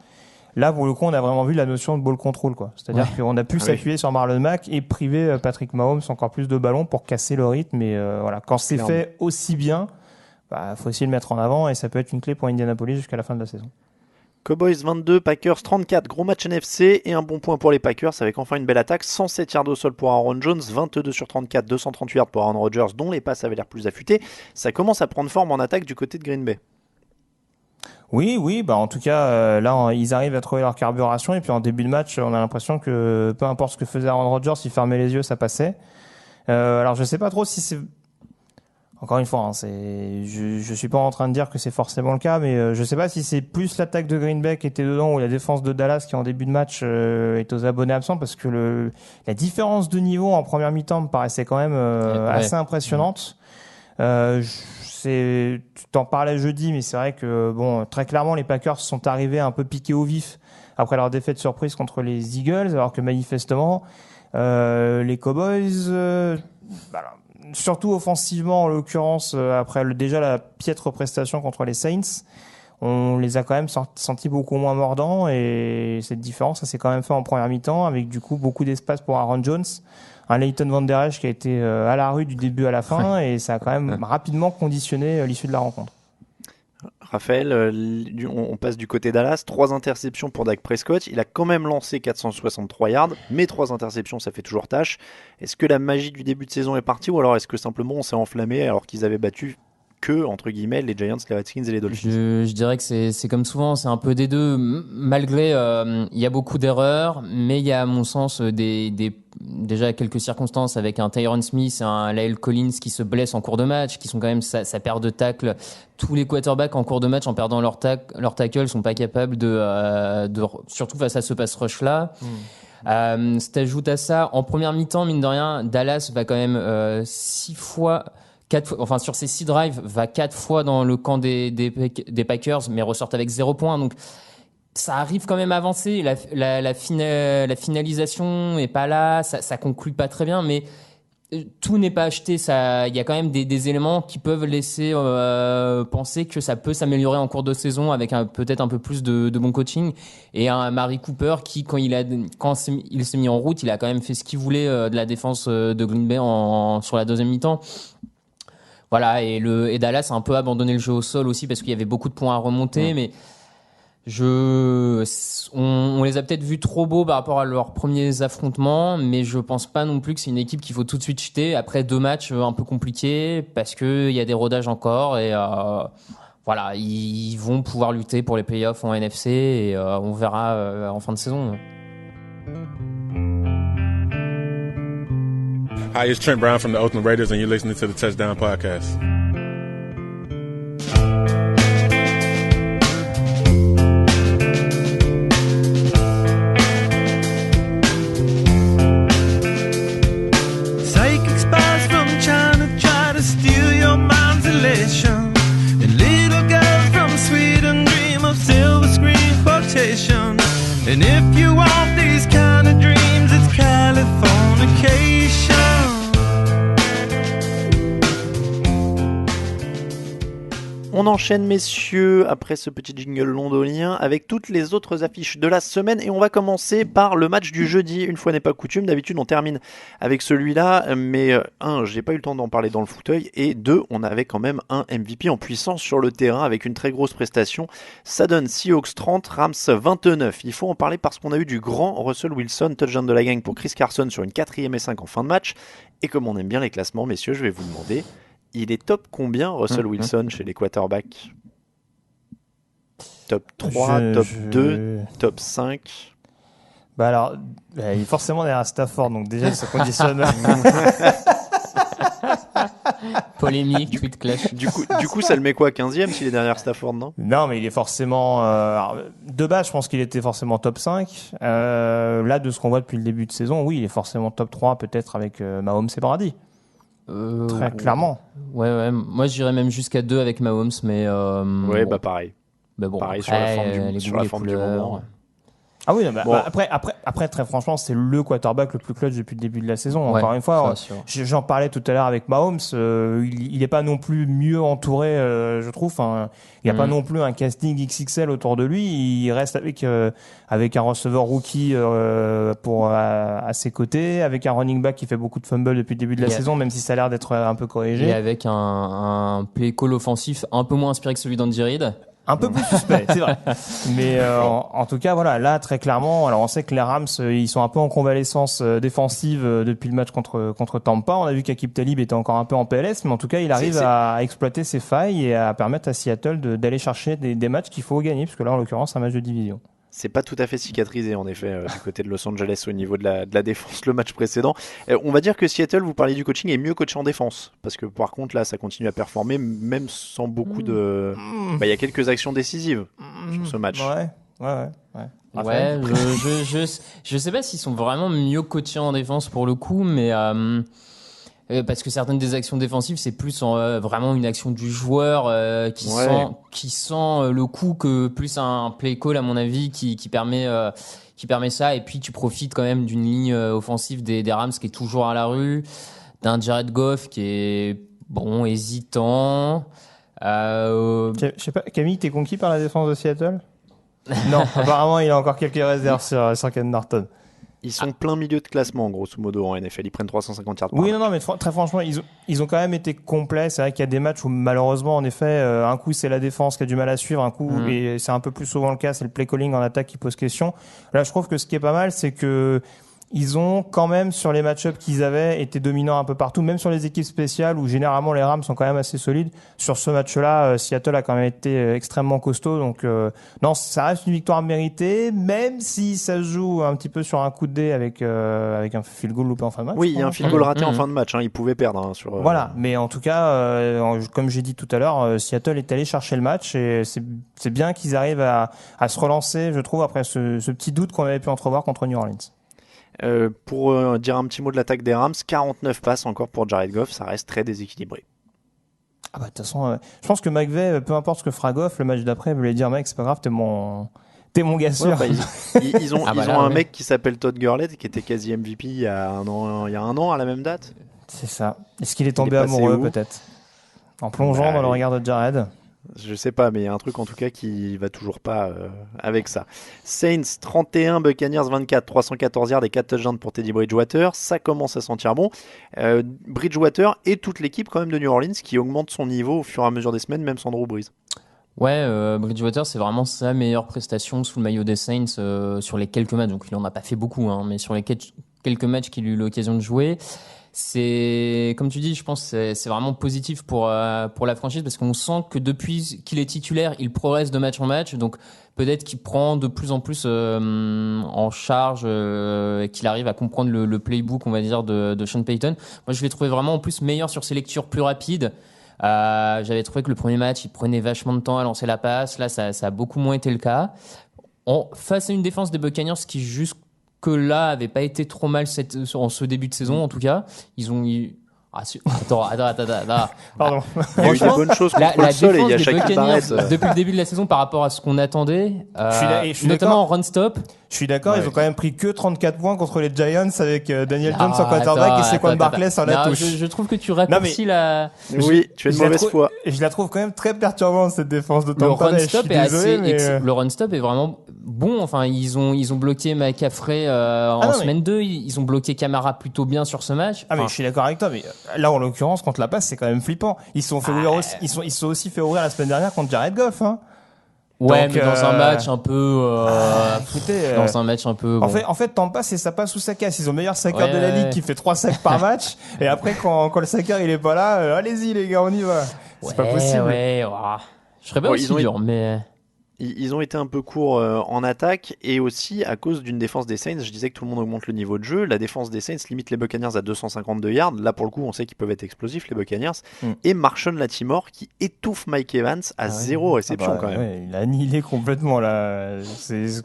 Là, pour le coup, on a vraiment vu la notion de ball control, quoi. C'est-à-dire qu'on a pu s'appuyer sur Marlon Mack et priver Patrick Mahomes encore plus de ballons pour casser le rythme. Et voilà, quand c'est fait aussi bien, faut aussi le mettre en avant et ça peut être une clé pour Indianapolis jusqu'à la fin de la saison. Cowboys 22, Packers 34, gros match NFC et un bon point pour les Packers avec enfin une belle attaque, 107 yards au sol pour Aaron Jones, 22 sur 34, 238 yards pour Aaron Rodgers dont les passes avaient l'air plus affûtées. Ça commence à prendre forme en attaque du côté de Green Bay. Oui, en tout cas, là, ils arrivent à trouver leur carburation et puis en début de match, on a l'impression que peu importe ce que faisait Aaron Rodgers, il fermait les yeux, ça passait. Alors je sais pas trop si c'est... Encore une fois, je suis pas en train de dire que c'est forcément le cas, mais je sais pas si c'est plus l'attaque de Green Bay qui était dedans ou la défense de Dallas qui en début de match est aux abonnés absents parce que la différence de niveau en première mi-temps me paraissait quand même assez impressionnante. Tu t'en parlais jeudi, mais c'est vrai que très clairement les Packers sont arrivés un peu piqués au vif après leur défaite surprise contre les Eagles, alors que manifestement les Cowboys surtout offensivement en l'occurrence après déjà la piètre prestation contre les Saints, on les a quand même sentis beaucoup moins mordants et cette différence ça s'est quand même fait en première mi-temps avec du coup beaucoup d'espace pour Aaron Jones, un Leighton Van Der Esch qui a été à la rue du début à la fin et ça a quand même rapidement conditionné l'issue de la rencontre. Raphaël, on passe du côté Dallas, 3 interceptions pour Dak Prescott, il a quand même lancé 463 yards, mais 3 interceptions ça fait toujours tâche. Est-ce que la magie du début de saison est partie ou alors est-ce que simplement on s'est enflammé alors qu'ils avaient battu que, entre guillemets, les Giants, les Redskins et les Dolphins? Je dirais que c'est comme souvent, c'est un peu des deux. Malgré, il y a beaucoup d'erreurs, mais il y a, à mon sens, déjà quelques circonstances avec un Tyron Smith et un La'el Collins qui se blessent en cours de match, qui sont quand même sa paire de tacles. Tous les quarterbacks en cours de match, en perdant leur tackle, sont pas capables de surtout face à ce pass rush là. Si t'ajoutes à ça, en première mi-temps, mine de rien, Dallas va quand même 6 fois sur ces 6 drives, va 4 fois dans le camp des Packers, mais ressortent avec 0 points. Donc, ça arrive quand même à avancer. La finalisation est pas là, ça conclut pas très bien, mais tout n'est pas acheté. Il y a quand même des éléments qui peuvent laisser penser que ça peut s'améliorer en cours de saison avec peut-être un peu plus de bon coaching. Et un Mari Cooper qui, quand il s'est mis en route, il a quand même fait ce qu'il voulait de la défense de Green Bay sur la deuxième mi-temps. Voilà, et Dallas a un peu abandonné le jeu au sol aussi parce qu'il y avait beaucoup de points à remonter, mais on les a peut-être vus trop beaux par rapport à leurs premiers affrontements, mais je pense pas non plus que c'est une équipe qu'il faut tout de suite jeter après 2 matchs un peu compliqués parce que il y a des rodages encore et voilà, ils vont pouvoir lutter pour les playoffs en NFC et on verra en fin de saison. Hi, it's Trent Brown from the Oakland Raiders, and you're listening to the Touchdown Podcast. Psychic spies from China try to steal your mind's elation, and little girls from Sweden dream of silver screen quotation. And if you want these kind of dreams, it's Californication. On enchaîne, messieurs, après ce petit jingle londonien, avec toutes les autres affiches de la semaine. Et on va commencer par le match du jeudi. Une fois n'est pas coutume, d'habitude on termine avec celui-là. Mais j'ai pas eu le temps d'en parler dans le fauteuil. Et 2, on avait quand même un MVP en puissance sur le terrain avec une très grosse prestation. Ça donne Seahawks 30, Rams 29. Il faut en parler parce qu'on a eu du grand Russell Wilson, touchdown de la gang pour Chris Carson sur une 4e et 5 en fin de match. Et comme on aime bien les classements, messieurs, je vais vous demander... Il est top combien, Russell Wilson, chez les quarterbacks? Top 3, top 2, top 5? Bah alors, il est forcément derrière Stafford, donc déjà, ça conditionne. Polémique, tweet clash. Du coup, ça le met quoi, 15e s'il est derrière Stafford, non? Non, mais il est forcément... de base, je pense qu'il était forcément top 5. Là, de ce qu'on voit depuis le début de saison, oui, il est forcément top 3, peut-être avec Mahomes et Brady. Très clairement. Ouais. Moi, j'irais même jusqu'à 2 avec Mahomes, mais. Ouais, bah pareil. Mais bon, pareil après, sur la forme du moment. Ah oui, non, après, très franchement, c'est le quarterback le plus clutch depuis le début de la saison. Encore une fois, j'en parlais tout à l'heure avec Mahomes. Il est pas non plus mieux entouré, je trouve. Enfin, il n'y a pas non plus un casting XXL autour de lui. Il reste avec un receveur rookie à ses côtés, avec un running back qui fait beaucoup de fumbles depuis le début de la saison, même si ça a l'air d'être un peu corrigé. Et avec un play call offensif un peu moins inspiré que celui d'Andy Reid. Un peu plus suspect, c'est vrai. Mais en tout cas, voilà, là très clairement, alors on sait que les Rams, ils sont un peu en convalescence défensive depuis le match contre Tampa. On a vu qu'Aqib Talib était encore un peu en PLS, mais en tout cas, il arrive à exploiter ses failles et à permettre à Seattle d'aller chercher des matchs qu'il faut gagner, parce que là, en l'occurrence, c'est un match de division. C'est pas tout à fait cicatrisé en effet du côté de Los Angeles au niveau de la défense le match précédent. On va dire que Seattle, vous parliez du coaching, est mieux coaché en défense parce que par contre là ça continue à performer même sans beaucoup de... il y a quelques actions décisives sur ce match. Ouais, je sais pas s'ils sont vraiment mieux coachés en défense pour le coup, mais parce que certaines des actions défensives c'est plus vraiment une action du joueur qui sent le coup que plus un play call à mon avis qui permet ça, et puis tu profites quand même d'une ligne offensive des Rams qui est toujours à la rue, d'un Jared Goff qui est hésitant. Je sais pas, Camille, t'es conquis par la défense de Seattle? Non, apparemment il a encore quelques réserves sur Ken Norton. Ils sont plein milieu de classement, grosso modo, en NFL. Ils prennent 350 yards par match. Oui, non, mais très franchement, ils ont quand même été complets. C'est vrai qu'il y a des matchs où, malheureusement, en effet, un coup, c'est la défense qui a du mal à suivre, un coup, et c'est un peu plus souvent le cas, c'est le play calling en attaque qui pose question. Là, je trouve que ce qui est pas mal, c'est que ils ont quand même, sur les match-ups qu'ils avaient, été dominants un peu partout, même sur les équipes spéciales où généralement les Rams sont quand même assez solides. Sur ce match-là, Seattle a quand même été extrêmement costaud. Donc non, ça reste une victoire méritée, même si ça se joue un petit peu sur un coup de dé avec un field goal loupé en fin de match. Oui, il y a un field goal raté en fin de match. Ils pouvaient perdre. Voilà, mais en tout cas, comme j'ai dit tout à l'heure, Seattle est allé chercher le match et c'est bien qu'ils arrivent à se relancer, je trouve, après ce petit doute qu'on avait pu entrevoir contre New Orleans. Pour dire un petit mot de l'attaque des Rams, 49 passes encore pour Jared Goff, ça reste très déséquilibré. Ah bah de toute façon, je pense que McVay, peu importe ce que fera Goff, le match d'après, il voulait dire mec, c'est pas grave, t'es mon gars sûr. Ouais, ils ont un mec qui s'appelle Todd Gurley qui était quasi MVP il y a un an à la même date. C'est ça. Est-ce qu'il est tombé amoureux peut-être en plongeant dans le regard de Jared? Je sais pas, mais il y a un truc en tout cas qui va toujours pas avec ça. Saints 31, Buccaneers 24, 314 yards et 4 touchdowns pour Teddy Bridgewater. Ça commence à sentir bon. Bridgewater et toute l'équipe quand même de New Orleans qui augmente son niveau au fur et à mesure des semaines, même sans Drew Brees. Ouais, Bridgewater, c'est vraiment sa meilleure prestation sous le maillot des Saints sur les quelques matchs. Donc il en a pas fait beaucoup, mais sur les quelques matchs qu'il a eu l'occasion de jouer. C'est, comme tu dis, je pense que c'est vraiment positif pour la franchise parce qu'on sent que depuis qu'il est titulaire, il progresse de match en match. Donc peut-être qu'il prend de plus en plus en charge et qu'il arrive à comprendre le playbook, on va dire, de Sean Payton. Moi, je l'ai trouvé vraiment en plus meilleur sur ses lectures plus rapides. J'avais trouvé que le premier match, il prenait vachement de temps à lancer la passe. Là, ça a beaucoup moins été le cas. Face à une défense des Buccaneers qui jusque-là avait pas été trop mal en ce début de saison, en tout cas. Ils ont eu... Attends. Pardon. Il y a eu des bonnes choses contre le sol et il y a Shaquille Barrett. Depuis le début de la saison, par rapport à ce qu'on attendait, notamment en run-stop. Je suis d'accord, ils ont quand même pris que 34 points contre les Giants avec Daniel Jones en quarterback et Saquon Barkley sur la touche. Je trouve que tu raccourcis la... Oui, tu es de mauvaise foi. Je la trouve quand même très perturbante, cette défense de Tampa Bay. Le run-stop est vraiment bon. Enfin, ils ont bloqué McCaffrey en semaine 2. Ils ont bloqué Camara plutôt bien sur ce match. Mais je suis d'accord avec toi, mais là, en l'occurrence, contre la passe, c'est quand même flippant. Ils se sont aussi fait ouvrir la semaine dernière contre Jared Goff, hein. Ouais, donc, mais dans un match un peu, dans un match un peu, bon. En fait, Tampa, c'est ça passe ou ça casse. Ils ont le meilleur saqueur de la ligue qui fait 3 sacs par match. Et après, quand le saqueur, il est pas là, allez-y, les gars, on y va. C'est pas possible. Je serais pas aussi dur, mais... Ils ont été un peu courts en attaque et aussi à cause d'une défense des Saints. Je disais que tout le monde augmente le niveau de jeu. La défense des Saints limite les Buccaneers à 252 yards. Là, pour le coup, on sait qu'ils peuvent être explosifs, les Buccaneers. Et Marshawn Lattimore qui étouffe Mike Evans à 0 réception quand même. Ouais, il a annihilé complètement là. C'est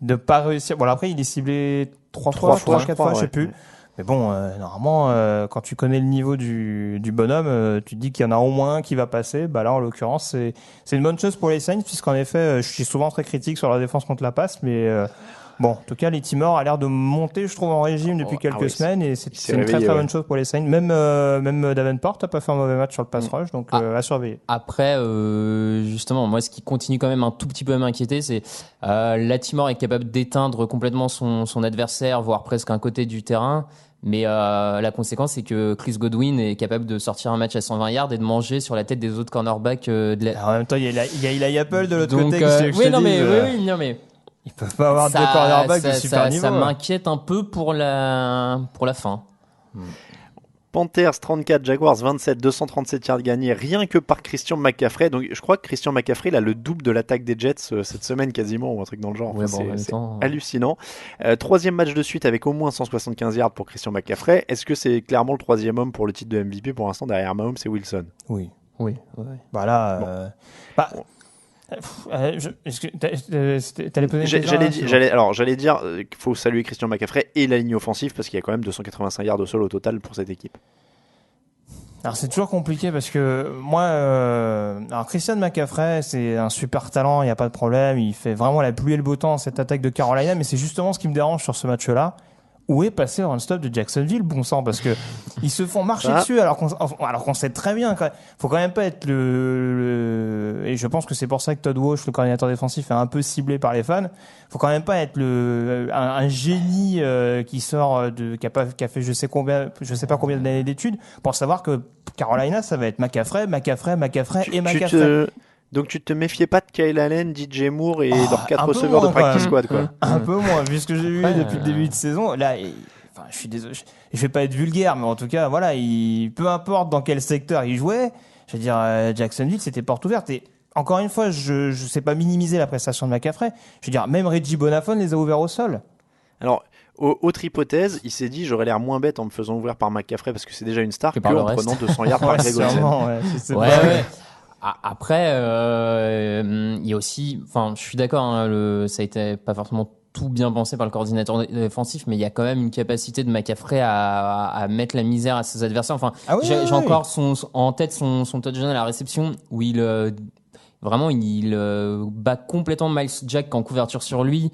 de pas réussir. Bon, après, il est ciblé 3 fois, 4 fois, je sais plus. Mais bon, normalement, quand tu connais le niveau du bonhomme, tu te dis qu'il y en a au moins un qui va passer. Bah là, en l'occurrence, c'est une bonne chose pour les Saints, puisqu'en effet, je suis souvent très critique sur la défense contre la passe, mais bon, en tout cas, les Timor a l'air de monter, je trouve, en régime depuis quelques semaines, et c'est une très très bonne chose pour les Saints. Même Davenport a pas fait un mauvais match sur le pass rush, donc à surveiller. Après, justement, moi, ce qui continue quand même un tout petit peu à m'inquiéter, c'est Lattimore est capable d'éteindre complètement son adversaire, voire presque un côté du terrain. Mais la conséquence, c'est que Chris Godwin est capable de sortir un match à 120 yards et de manger sur la tête des autres cornerbacks. En même temps, il y a Eli Apple de l'autre côté. Mais ils peuvent pas avoir deux cornerbacks de super niveau. Ça m'inquiète un peu pour la fin. Panthers 34, Jaguars 27, 237 yards gagnés rien que par Christian McCaffrey. Donc je crois que Christian McCaffrey il a le double de l'attaque des Jets cette semaine quasiment ou un truc dans le genre. C'est hallucinant. Troisième match de suite avec au moins 175 yards pour Christian McCaffrey. Est-ce que c'est clairement le troisième homme pour le titre de MVP pour l'instant derrière Mahomes et Wilson? Oui. Voilà. Est-ce que t'allais poser J'allais dire qu'il faut saluer Christian McCaffrey et la ligne offensive parce qu'il y a quand même 285 yards au sol au total pour cette équipe. Alors c'est toujours compliqué parce que moi, alors Christian McCaffrey c'est un super talent, il n'y a pas de problème, il fait vraiment la pluie et le beau temps cette attaque de Carolina, mais c'est justement ce qui me dérange sur ce match-là. Où est passé le run-stop de Jacksonville, bon sang, parce que ils se font marcher dessus alors qu'on sait très bien faut quand même pas être et je pense que c'est pour ça que Todd Walsh, le coordinateur défensif, est un peu ciblé par les fans. Faut quand même pas être un génie qui sort qui a fait je sais pas combien d'années d'études pour savoir que Carolina ça va être McCaffrey et McCaffrey. Donc tu te méfiais pas de Kyle Allen, DJ Moore et leurs 4 receveurs de practice squad quoi. Un peu moins, vu ce que j'ai vu depuis le début de saison. Là, je suis désolé, je vais pas être vulgaire, mais en tout cas, voilà, peu importe dans quel secteur il jouait, je veux dire, Jacksonville, c'était porte ouverte. Et encore une fois, je sais pas minimiser la prestation de McCaffrey. Je veux dire, même Reggie Bonafon les a ouverts au sol. Alors, autre hypothèse, il s'est dit j'aurais l'air moins bête en me faisant ouvrir par McCaffrey parce que c'est déjà une star que en prenant 200 yards par Greg Olsen. Ouais. Après, il y a aussi, enfin, je suis d'accord, ça a été pas forcément tout bien pensé par le coordinateur défensif, mais il y a quand même une capacité de McCaffrey à mettre la misère à ses adversaires. Enfin, j'ai encore en tête son touchdown à la réception où il bat complètement Miles Jack en couverture sur lui,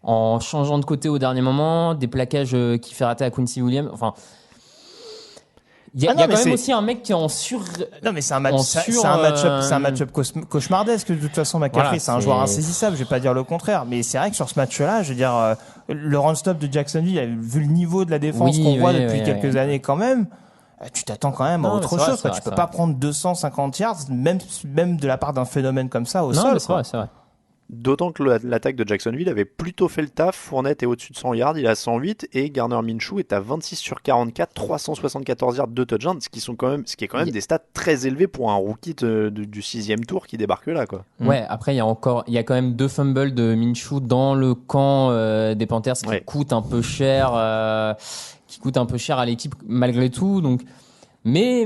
en changeant de côté au dernier moment, des plaquages qui fait rater à Quincy Williams. Enfin, il y a quand même aussi un mec qui est en sur. Non, mais c'est un match-up cauchemardesque. De toute façon, McCaffrey, c'est un joueur insaisissable. Je vais pas dire le contraire. Mais c'est vrai que sur ce match-là, je veux dire, le run-stop de Jacksonville, vu le niveau de la défense qu'on voit depuis quelques années quand même, tu t'attends quand même à autre chose. Tu peux pas prendre 250 yards, même de la part d'un phénomène comme ça au sol. C'est vrai. D'autant que l'attaque de Jacksonville avait plutôt fait le taf. Fournette est au-dessus de 100 yards, il est à 108 et Gardner Minshew est à 26 sur 44, 374 yards, 2 touchdowns, ce qui est quand même des stats très élevés pour un rookie du 6e tour qui débarque là, quoi. Ouais, après il y a quand même 2 fumbles de Minshew dans le camp des Panthers qui coûtent un peu cher à l'équipe malgré tout, donc mais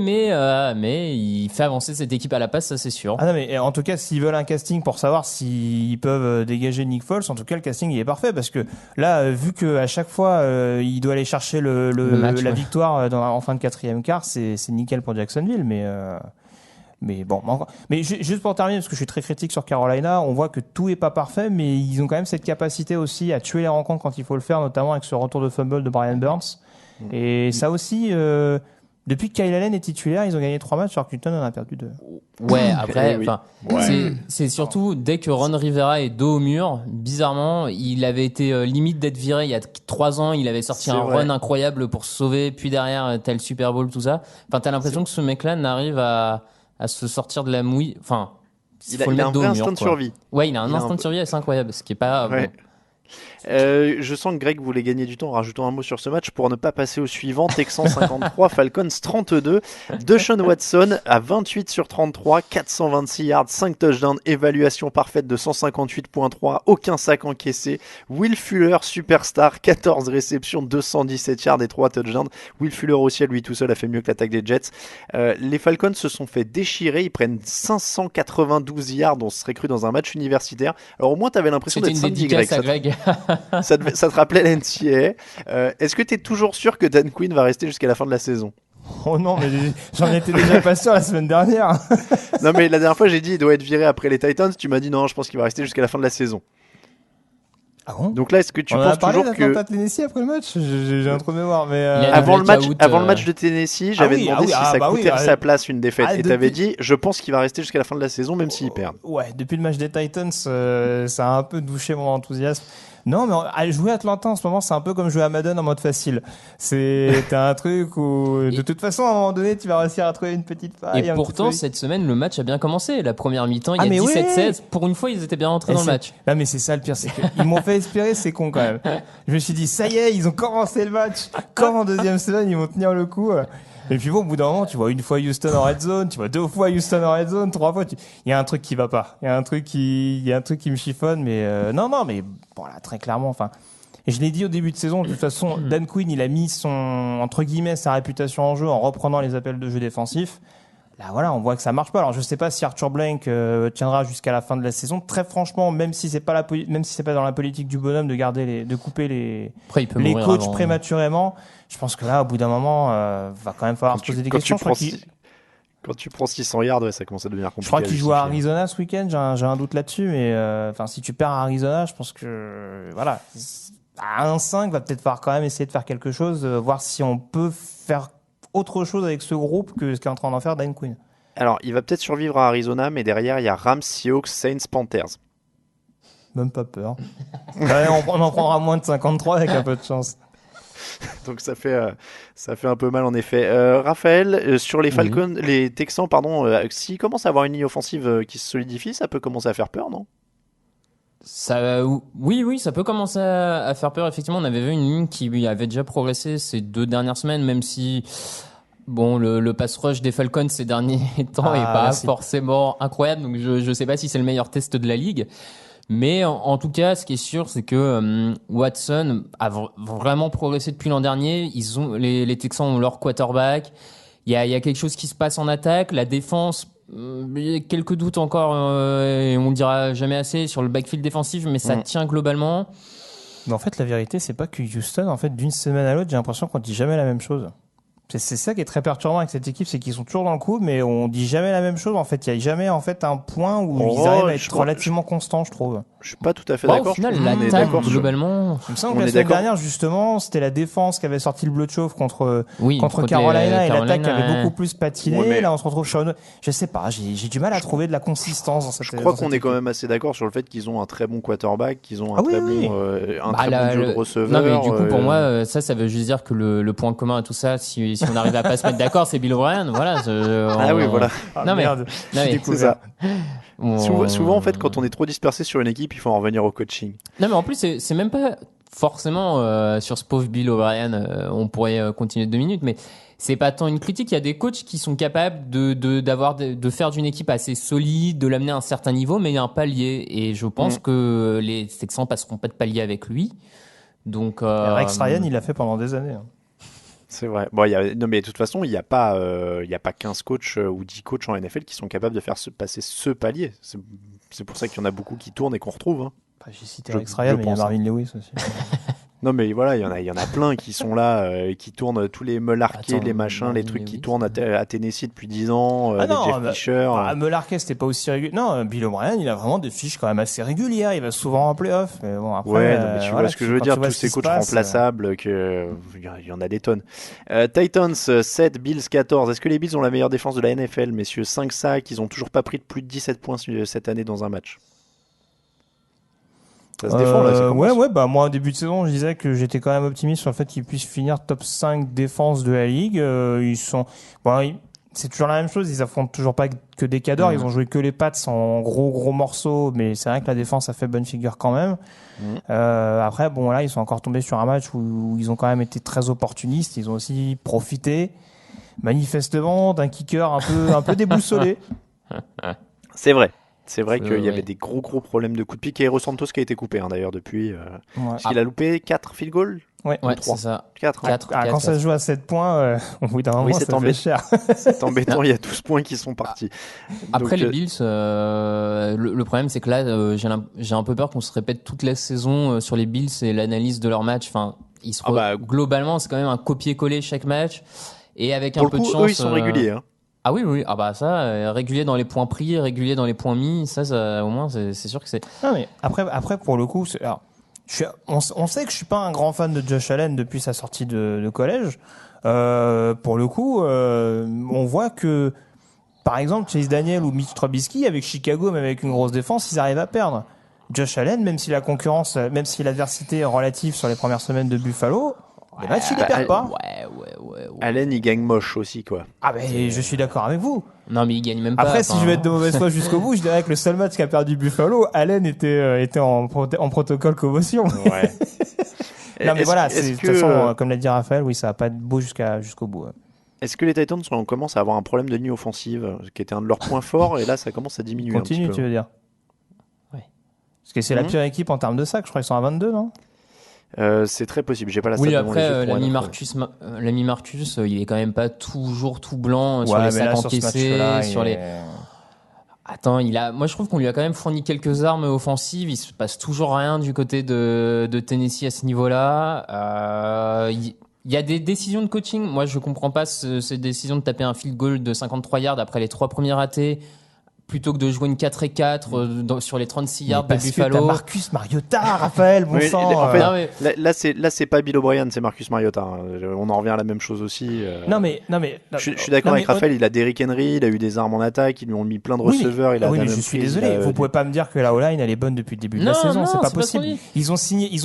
il fait avancer cette équipe à la passe, ça c'est sûr. Ah non, mais en tout cas, s'ils veulent un casting pour savoir s'ils peuvent dégager Nick Foles, en tout cas le casting il est parfait, parce que là, vu que à chaque fois il doit aller chercher la victoire en fin de 4e quart, c'est nickel pour Jacksonville, mais bon, mais juste pour terminer, parce que je suis très critique sur Carolina, on voit que tout est pas parfait, mais ils ont quand même cette capacité aussi à tuer les rencontres quand il faut le faire, notamment avec ce retour de fumble de Brian Burns. Et ça aussi, depuis que Kyle Allen est titulaire, ils ont gagné 3 matchs, alors que Newton en a perdu 2. Ouais, après, c'est surtout dès que Ron Rivera est dos au mur, bizarrement, il avait été limite d'être viré il y a 3 ans, il avait sorti run incroyable pour se sauver, puis derrière, t'as le Super Bowl, tout ça. Enfin, t'as l'impression que ce mec-là n'arrive à se sortir de la mouille. Enfin, il a un vrai instinct de survie. Ouais, il a un instinct de survie assez incroyable, ce qui est pas. Ouais. Bon. Je sens que Greg voulait gagner du temps en rajoutant un mot sur ce match pour ne pas passer au suivant. Texans 53, Falcons 32. Deshaun Watson à 28 sur 33, 426 yards, 5 touchdowns, évaluation parfaite de 158.3, aucun sac encaissé. Will Fuller, superstar, 14 réceptions, 217 yards et 3 touchdowns. Will Fuller aussi, lui tout seul, a fait mieux que l'attaque des Jets. Les Falcons se sont fait déchirer, ils prennent 592 yards, on se serait cru dans un match universitaire. Alors au moins t'avais l'impression d'être samedi, Greg. Ça te rappelait l'NCAA. Est-ce que tu es toujours sûr que Dan Quinn va rester jusqu'à la fin de la saison? Oh non, mais j'en étais déjà pas sûr la semaine dernière. Non, mais la dernière fois, j'ai dit il doit être viré après les Titans. Tu m'as dit non, je pense qu'il va rester jusqu'à la fin de la saison. Ah bon? Donc là, est-ce que tu penses toujours que... On a parlé Tennessee après le match? J'ai un trou de mémoire, mais... Avant le match de Tennessee, j'avais demandé si ça coûtait sa place une défaite. Et t'avais dit, je pense qu'il va rester jusqu'à la fin de la saison, même s'il perd. Ouais, depuis le match des Titans, ça a un peu douché mon enthousiasme. Non, mais jouer Atlanta en ce moment, c'est un peu comme jouer à Madden en mode facile. T'as un truc où, de toute façon, à un moment donné, tu vas réussir à trouver une petite faille. Et pourtant, cette semaine, le match a bien commencé. La première mi-temps, il y a 17-16. Pour une fois, ils étaient bien rentrés dans le match. Non, mais c'est ça le pire, c'est qu'ils m'ont fait espérer, c'est con quand même. Je me suis dit, ça y est, ils ont commencé le match. Comme en deuxième semaine, ils vont tenir le coup. Et puis bon, au bout d'un moment, tu vois une fois Houston en red zone, tu vois 2 fois Houston en red zone, 3 fois, il y a un truc qui va pas. Il y a un truc qui me chiffonne, mais non, mais bon là, très clairement, enfin. Et je l'ai dit au début de saison, de toute façon, Dan Quinn, il a mis entre guillemets, sa réputation en jeu en reprenant les appels de jeu défensifs. Là, voilà, on voit que ça marche pas. Alors, je sais pas si Arthur Blank tiendra jusqu'à la fin de la saison. Très franchement, même si c'est pas dans la politique du bonhomme de couper les coachs prématurément, je pense que là, au bout d'un moment, va quand même falloir se poser des questions. Quand tu prends 600 yards, ça commence à devenir compliqué. Je crois qu'il joue à Arizona ce week-end. J'ai un doute là-dessus, mais si tu perds à Arizona, je pense que voilà, à 1-5, va peut-être falloir quand même essayer de faire quelque chose, voir si on peut faire autre chose avec ce groupe que ce qu'est en train d'en faire Dan Quinn. Alors, il va peut-être survivre à Arizona, mais derrière, il y a Rams, Seahawks, Saints, Panthers. Même pas peur. On en prendra moins de 53 avec un peu de chance. Donc ça fait un peu mal en effet. Raphaël, sur les Falcons, les Texans, s'ils commencent à avoir une ligne offensive qui se solidifie, ça peut commencer à faire peur, non? Oui, ça peut commencer à faire peur. Effectivement, on avait vu une ligne qui avait déjà progressé ces 2 dernières semaines, même si bon, le pass rush des Falcons ces derniers temps est pas forcément incroyable. Donc je sais pas si c'est le meilleur test de la ligue. Mais en tout cas, ce qui est sûr, c'est que Watson a vraiment progressé depuis l'an dernier. Les Texans ont leur quarterback. Il y a quelque chose qui se passe en attaque. La défense, il y a quelques doutes encore, et on le dira jamais assez sur le backfield défensif, mais ça tient globalement. Mais en fait, la vérité, c'est pas que Houston, en fait, d'une semaine à l'autre, j'ai l'impression qu'on dit jamais la même chose. C'est ça qui est très perturbant avec cette équipe, c'est qu'ils sont toujours dans le coup, mais on dit jamais la même chose. En fait, il y a jamais en fait un point où ils arrivent à être relativement constants, je trouve. Je suis pas tout à fait d'accord. Au final, l'attaque, globalement, il me semble que la semaine dernière, justement, c'était la défense qui avait sorti le bleu de chauve contre Carolina, et l'attaque qui avait beaucoup plus patiné. Ouais, là, on se retrouve sur je sais pas, j'ai du mal à trouver de la consistance dans cette. Je crois qu'on est quand même assez d'accord sur le fait qu'ils ont un très bon quarterback, qu'ils ont un très bon jeu de receveur. Non, mais du coup, pour moi, ça veut juste dire que le point commun à tout ça, si on arrive à pas se mettre d'accord, c'est Bill O'Brien. Voilà. Oui, voilà. Non, merde. C'est ça. Souvent, en fait, quand on est trop dispersé sur une équipe, il faut en revenir au coaching. Non, mais en plus, c'est même pas forcément sur ce pauvre Bill O'Brien. On pourrait continuer 2 minutes, mais c'est pas tant une critique. Il y a des coachs qui sont capables de faire d'une équipe assez solide, de l'amener à un certain niveau, mais il y a un palier. Et je pense que les Texans passeront pas de palier avec lui. Donc, Rex Ryan, il l'a fait pendant des années. C'est vrai. Bon, non, mais de toute façon, il n'y a pas 15 coachs ou 10 coachs en NFL qui sont capables de faire passer ce palier. C'est pour ça qu'il y en a beaucoup qui tournent et qu'on retrouve. Hein. J'ai cité Rex Ryan, mais il y a Marvin Lewis aussi. Non, mais voilà, il y en a plein qui sont là et qui tournent tous les Melarkey, les machins, les trucs qui tournent à Tennessee depuis 10 ans, les Jeff Fisher. Melarkey, c'était pas aussi régulier. Non, Bill O'Brien, il a vraiment des fiches quand même assez régulières. Il va souvent en playoff. Mais bon, après, ouais, non, mais tu vois ce que je veux dire, tous ces coachs remplaçables, il y en a des tonnes. Titans 7, Bills 14. Est-ce que les Bills ont la meilleure défense de la NFL, messieurs? 5 sacs, ils ont toujours pas pris de plus de 17 points cette année dans un match. Ça se défend, là, ouais, moi, au début de saison, je disais que j'étais quand même optimiste sur le fait qu'ils puissent finir top 5 défense de la ligue. C'est toujours la même chose, ils affrontent toujours pas que des cadors, ils ont joué que les Pats en gros morceaux, mais c'est vrai que la défense a fait bonne figure quand même. Après, bon, là, ils sont encore tombés sur un match où ils ont quand même été très opportunistes, ils ont aussi profité, manifestement, d'un kicker un peu déboussolé. C'est vrai. C'est vrai qu'il y avait des gros problèmes de coups de pied. Et Santos qui a été coupé d'ailleurs depuis. Parce qu'il a loupé 4 field goals. Ouais, c'est ça. 4. Quand ça se joue à 7 points, au bout d'un moment, ça fait cher. C'est embêtant, il y a 12 points qui sont partis. Après, les Bills, le problème, c'est que là, j'ai un peu peur qu'on se répète toute la saison sur les Bills et l'analyse de leur match. Enfin, globalement, c'est quand même un copier-coller chaque match. Et avec un peu de chance. Eux, ils sont réguliers. Hein. Ah oui. Ah bah ça, régulier dans les points pris, régulier dans les points mis, ça au moins, c'est sûr que c'est. Non mais après pour le coup, on sait que je suis pas un grand fan de Josh Allen depuis sa sortie de collège. Pour le coup, on voit que, par exemple, Chase Daniel ou Mitch Trubisky avec Chicago, même avec une grosse défense, ils arrivent à perdre. Josh Allen, même si l'adversité est relative sur les premières semaines de Buffalo. Les matchs, il les perd pas. Ouais. Allen, il gagne moche aussi, quoi. Ah, ben, je suis d'accord avec vous. Non, mais il gagne même pas. Après, si je vais être de mauvaise foi jusqu'au bout, je dirais que le seul match qu'a perdu Buffalo, Allen était en protocole commotion. Ouais. Non, mais voilà, de toute façon, comme l'a dit Raphaël, oui, ça va pas être beau jusqu'au bout. Est-ce que les Titans commencent à avoir un problème de ligne offensive, qui était un de leurs points forts, et là, ça commence à diminuer un petit peu. Tu veux dire? Ouais. Parce que c'est la pire équipe en termes de sacs, je crois qu'ils sont à 22, non? C'est très possible, j'ai pas la stat. Oui, après l'ami Marcus, il est quand même pas toujours tout blanc sur les sacs encaissés, sur les. Attends, moi je trouve qu'on lui a quand même fourni quelques armes offensives. Il se passe toujours rien du côté de Tennessee à ce niveau-là. Il y a des décisions de coaching. Moi, je comprends pas ces décisions de taper un field goal de 53 yards après les 3 premiers ratés, plutôt que de jouer une 4-4 sur les 36 yards de Buffalo. Parce que t'as Marcus Mariota, Raphaël, bon sang. En fait, là, c'est pas Bill O'Brien, c'est Marcus Mariota. On en revient à la même chose aussi. Non mais. Je suis d'accord avec Raphaël, il a Derrick Henry, il a eu des armes en attaque, ils lui ont mis plein de receveurs. Oui, mais je suis désolé, vous pouvez pas me dire que la O-line elle est bonne depuis le début de la saison, c'est pas possible. Ils ont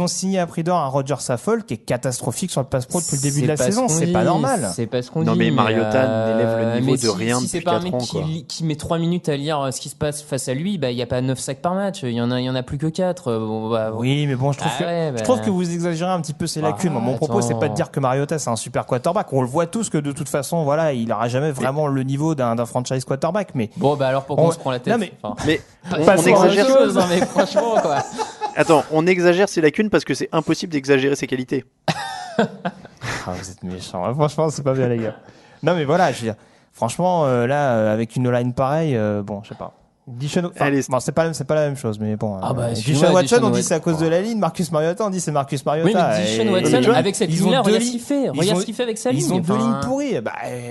signé à prix d'or un Roger Saffold qui est catastrophique sur le pass pro depuis le début de la saison, c'est pas normal. C'est pas ce qu'on dit. Non mais Mariota n'élève le niveau de rien depuis 4 ans. Si c'est pas un mec qui met 3 minutes à lire ce qui se passe face à lui, il y a pas 9 sacs par match, il y en a plus que 4. Oui, mais bon, je trouve que vous exagérez un petit peu ces lacunes. Mon propos, c'est pas de dire que Mariota c'est un super quarterback. On le voit tous que de toute façon, voilà, il aura jamais vraiment le niveau d'un franchise quarterback. Mais bon, alors pourquoi on se prend la tête? Non, mais on exagère. Mais franchement, quoi. Attends, on exagère ses lacunes parce que c'est impossible d'exagérer ses qualités. Vous êtes méchants. Franchement, c'est pas bien, les gars. Non, mais voilà, je veux dire, franchement, là, avec une line pareille, bon, je sais pas. Allez, Bon, c'est pas la même chose, mais bon. Deshaun Watson, on dit Watson. c'est à cause de la ligne. Marcus Mariota, on dit c'est Marcus Mariota. Oui, mais Deshaun Watson, tu vois, avec cette ligne-là, regarde ce qu'il fait. Regarde ce qu'il fait avec sa ligne. Ils ont deux Enfin, lignes pourries.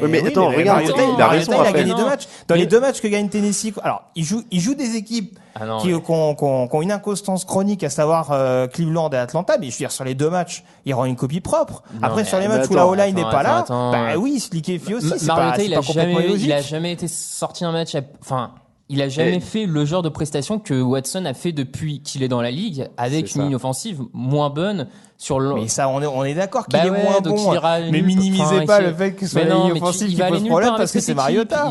mais attends, regarde, Mariota, il a raison, il a Raphaël. gagné 2 matchs. Dans les 2 matchs que gagne Tennessee, alors, il joue des équipes non, qui ont une inconstance chronique, à savoir Cleveland et Atlanta, mais je veux dire, sur les 2 matchs, il rend une copie propre. Après, sur les matchs où la O-line n'est pas là, bah oui, Slicky Fio aussi, c'est Mariota, pas complètement illogique. il a jamais été sorti un match, il a jamais fait le genre de prestation que Watson a fait depuis qu'il est dans la ligue, avec une ligne offensive moins bonne sur le. Mais ça, on est d'accord qu'il est ouais, moins donc bon. il ira Mais nulle- minimisez enfin, pas il- le fait que ce soit Mais la non, ligne mais offensive il qui va aller pose nulle problème part parce que avec c'est cette équipe. Mariota.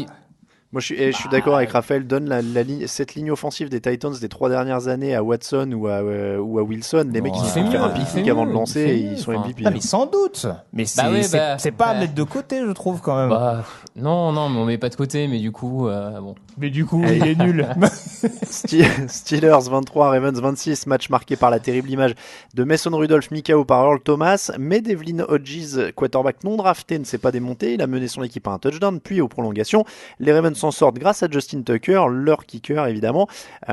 Moi, je suis d'accord avec Raphaël. Donne cette ligne offensive des Titans des 3 dernières années à Watson ou à Wilson. Les mecs, ils font faire un pique avant de lancer et ils sont MVP. Ah, mais sans doute. Mais c'est pas à mettre de côté, je trouve, quand même. Non, mais on met pas de côté, mais du coup, bon. Mais du coup, il est nul. Steelers 23, Ravens 26, match marqué par la terrible image de Mason Rudolph, Mikao par Earl Thomas, mais Devlin Hodges, quarterback non drafté, ne s'est pas démonté, il a mené son équipe à un touchdown, puis aux prolongations. Les Ravens s'en sortent grâce à Justin Tucker, leur kicker évidemment,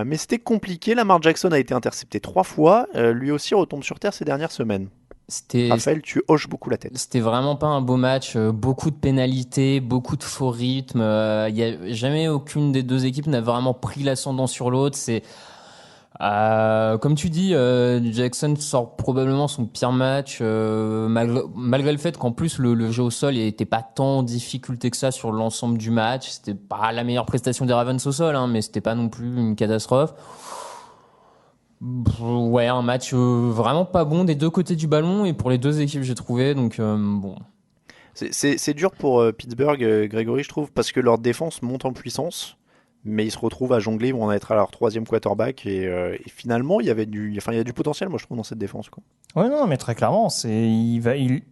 mais c'était compliqué, Lamar Jackson a été intercepté 3 fois, lui aussi retombe sur terre ces dernières semaines. Raphaël, tu hoches beaucoup la tête. C'était vraiment pas un beau match, beaucoup de pénalités, beaucoup de faux rythmes. Il y a jamais aucune des deux équipes n'a vraiment pris l'ascendant sur l'autre. C'est comme tu dis, Jackson sort probablement son pire match, malgré le fait qu'en plus le jeu au sol n'était pas tant en difficulté que ça sur l'ensemble du match. C'était pas la meilleure prestation des Ravens au sol, mais c'était pas non plus une catastrophe. Ouais, un match vraiment pas bon des deux côtés du ballon et pour les deux équipes j'ai trouvé, donc bon. C'est dur pour Pittsburgh, Grégory, je trouve, parce que leur défense monte en puissance, mais ils se retrouvent à jongler, ils vont en être à leur 3e quarterback et finalement il y a du potentiel, moi je trouve, dans cette défense, quoi. Ouais, non, mais très clairement, il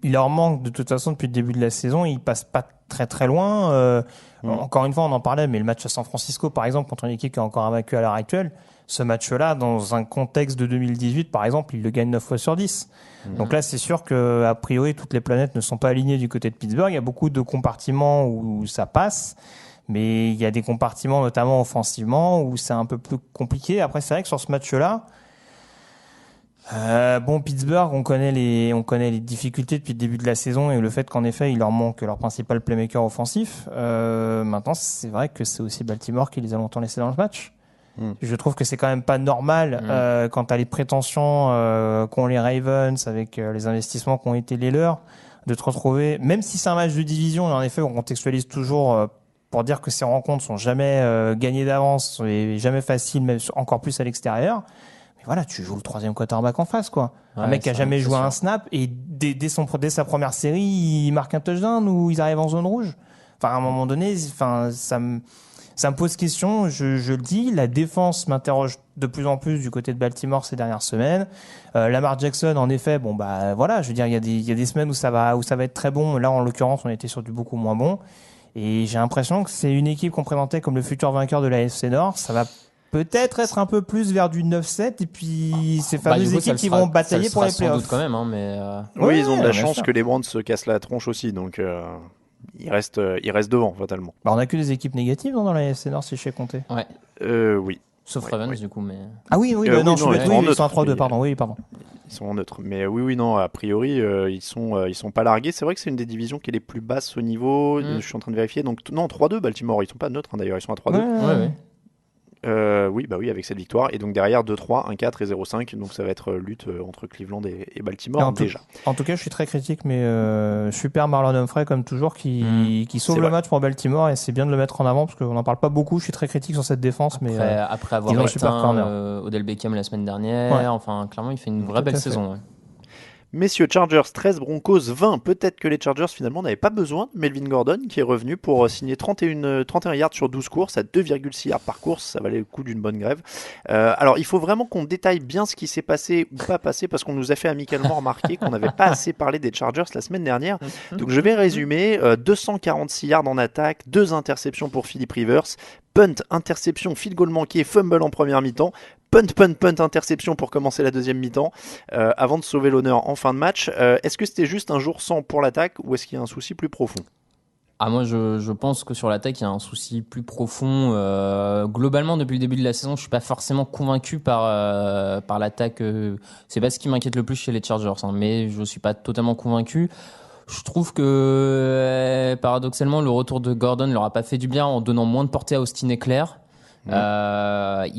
leur manque de toute façon depuis le début de la saison, ils passent pas très très loin. Encore une fois, on en parlait, mais le match à San Francisco, par exemple, contre une équipe qui est encore invaincue à l'heure actuelle, ce match-là, dans un contexte de 2018, par exemple, il le gagne 9 fois sur 10. Donc là, c'est sûr que, a priori, toutes les planètes ne sont pas alignées du côté de Pittsburgh. Il y a beaucoup de compartiments où ça passe, mais il y a des compartiments, notamment offensivement, où c'est un peu plus compliqué. Après, c'est vrai que sur ce match-là, Pittsburgh, on connaît les difficultés depuis le début de la saison et le fait qu'en effet, il leur manque leur principal playmaker offensif. Maintenant, c'est vrai que c'est aussi Baltimore qui les a longtemps laissés dans le match. Je trouve que c'est quand même pas normal quand t'as les prétentions qu'ont les Ravens avec les investissements qu'ont été les leurs, de te retrouver, même si c'est un match de division, en effet, on contextualise toujours pour dire que ces rencontres sont jamais gagnées d'avance et jamais faciles, même encore plus à l'extérieur. Mais voilà, tu joues le 3e quarterback en face, quoi. Ouais, un mec qui a jamais joué un snap et dès sa première série, il marque un touchdown ou ils arrivent en zone rouge. Enfin, à un moment donné, ça me pose question, je le dis, la défense m'interroge de plus en plus du côté de Baltimore ces dernières semaines. Lamar Jackson, en effet, voilà, je veux dire, il y a des semaines où ça va être très bon. Là, en l'occurrence, on était sur du beaucoup moins bon. Et j'ai l'impression que c'est une équipe qu'on présentait comme le futur vainqueur de la AFC Nord. Ça va peut-être être un peu plus vers du 9-7 et puis ces fameuses équipes qui vont batailler pour les playoffs. Sans doute quand même, mais oui, ils ont de la chance que les Browns se cassent la tronche aussi, donc ils restent devant fatalement. On a que des équipes négatives dans la AFC Nord si je sais compter. Ouais. Oui. Sauf Ravens du coup, mais. Ah oui, non, ils sont en 3-2, pardon. Oui, pardon. Ils sont en neutre, mais oui, non, a priori, ils sont pas largués. C'est vrai que c'est une des divisions qui est les plus basses au niveau. Je suis en train de vérifier. Donc non, 3-2, Baltimore, ils sont pas neutres d'ailleurs, ils sont à 3-2. Ouais. Oui, avec cette victoire. Et donc derrière 2-3, 1-4 et 0-5. Donc ça va être lutte entre Cleveland et Baltimore déjà. En tout cas, je suis très critique, mais super Marlon Humphrey comme toujours qui sauve le match pour Baltimore et c'est bien de le mettre en avant parce qu'on n'en parle pas beaucoup. Je suis très critique sur cette défense, après avoir éteint Odell Beckham la semaine dernière, enfin clairement il fait une vraie belle saison. Ouais. Messieurs, Chargers 13, Broncos 20. Peut-être que les Chargers finalement n'avaient pas besoin de Melvin Gordon qui est revenu pour signer 31 yards sur 12 courses à 2,6 yards par course. Ça valait le coup d'une bonne grève. Alors il faut vraiment qu'on détaille bien ce qui s'est passé ou pas passé parce qu'on nous a fait amicalement remarquer qu'on n'avait pas assez parlé des Chargers la semaine dernière. Donc je vais résumer. 246 yards en attaque, 2 interceptions pour Philip Rivers. Punt, interception, field goal manqué, fumble en première mi-temps. Punt, interception pour commencer la deuxième mi-temps, avant de sauver l'honneur en fin de match. Est-ce que c'était juste un jour sans pour l'attaque ou est-ce qu'il y a un souci plus profond ? Moi, je pense que sur l'attaque, il y a un souci plus profond. Globalement, depuis le début de la saison, je suis pas forcément convaincu par l'attaque. C'est pas ce qui m'inquiète le plus chez les Chargers, hein, mais je suis pas totalement convaincu. Je trouve que paradoxalement, le retour de Gordon leur a pas fait du bien en donnant moins de portée à Austin Ekeler. Il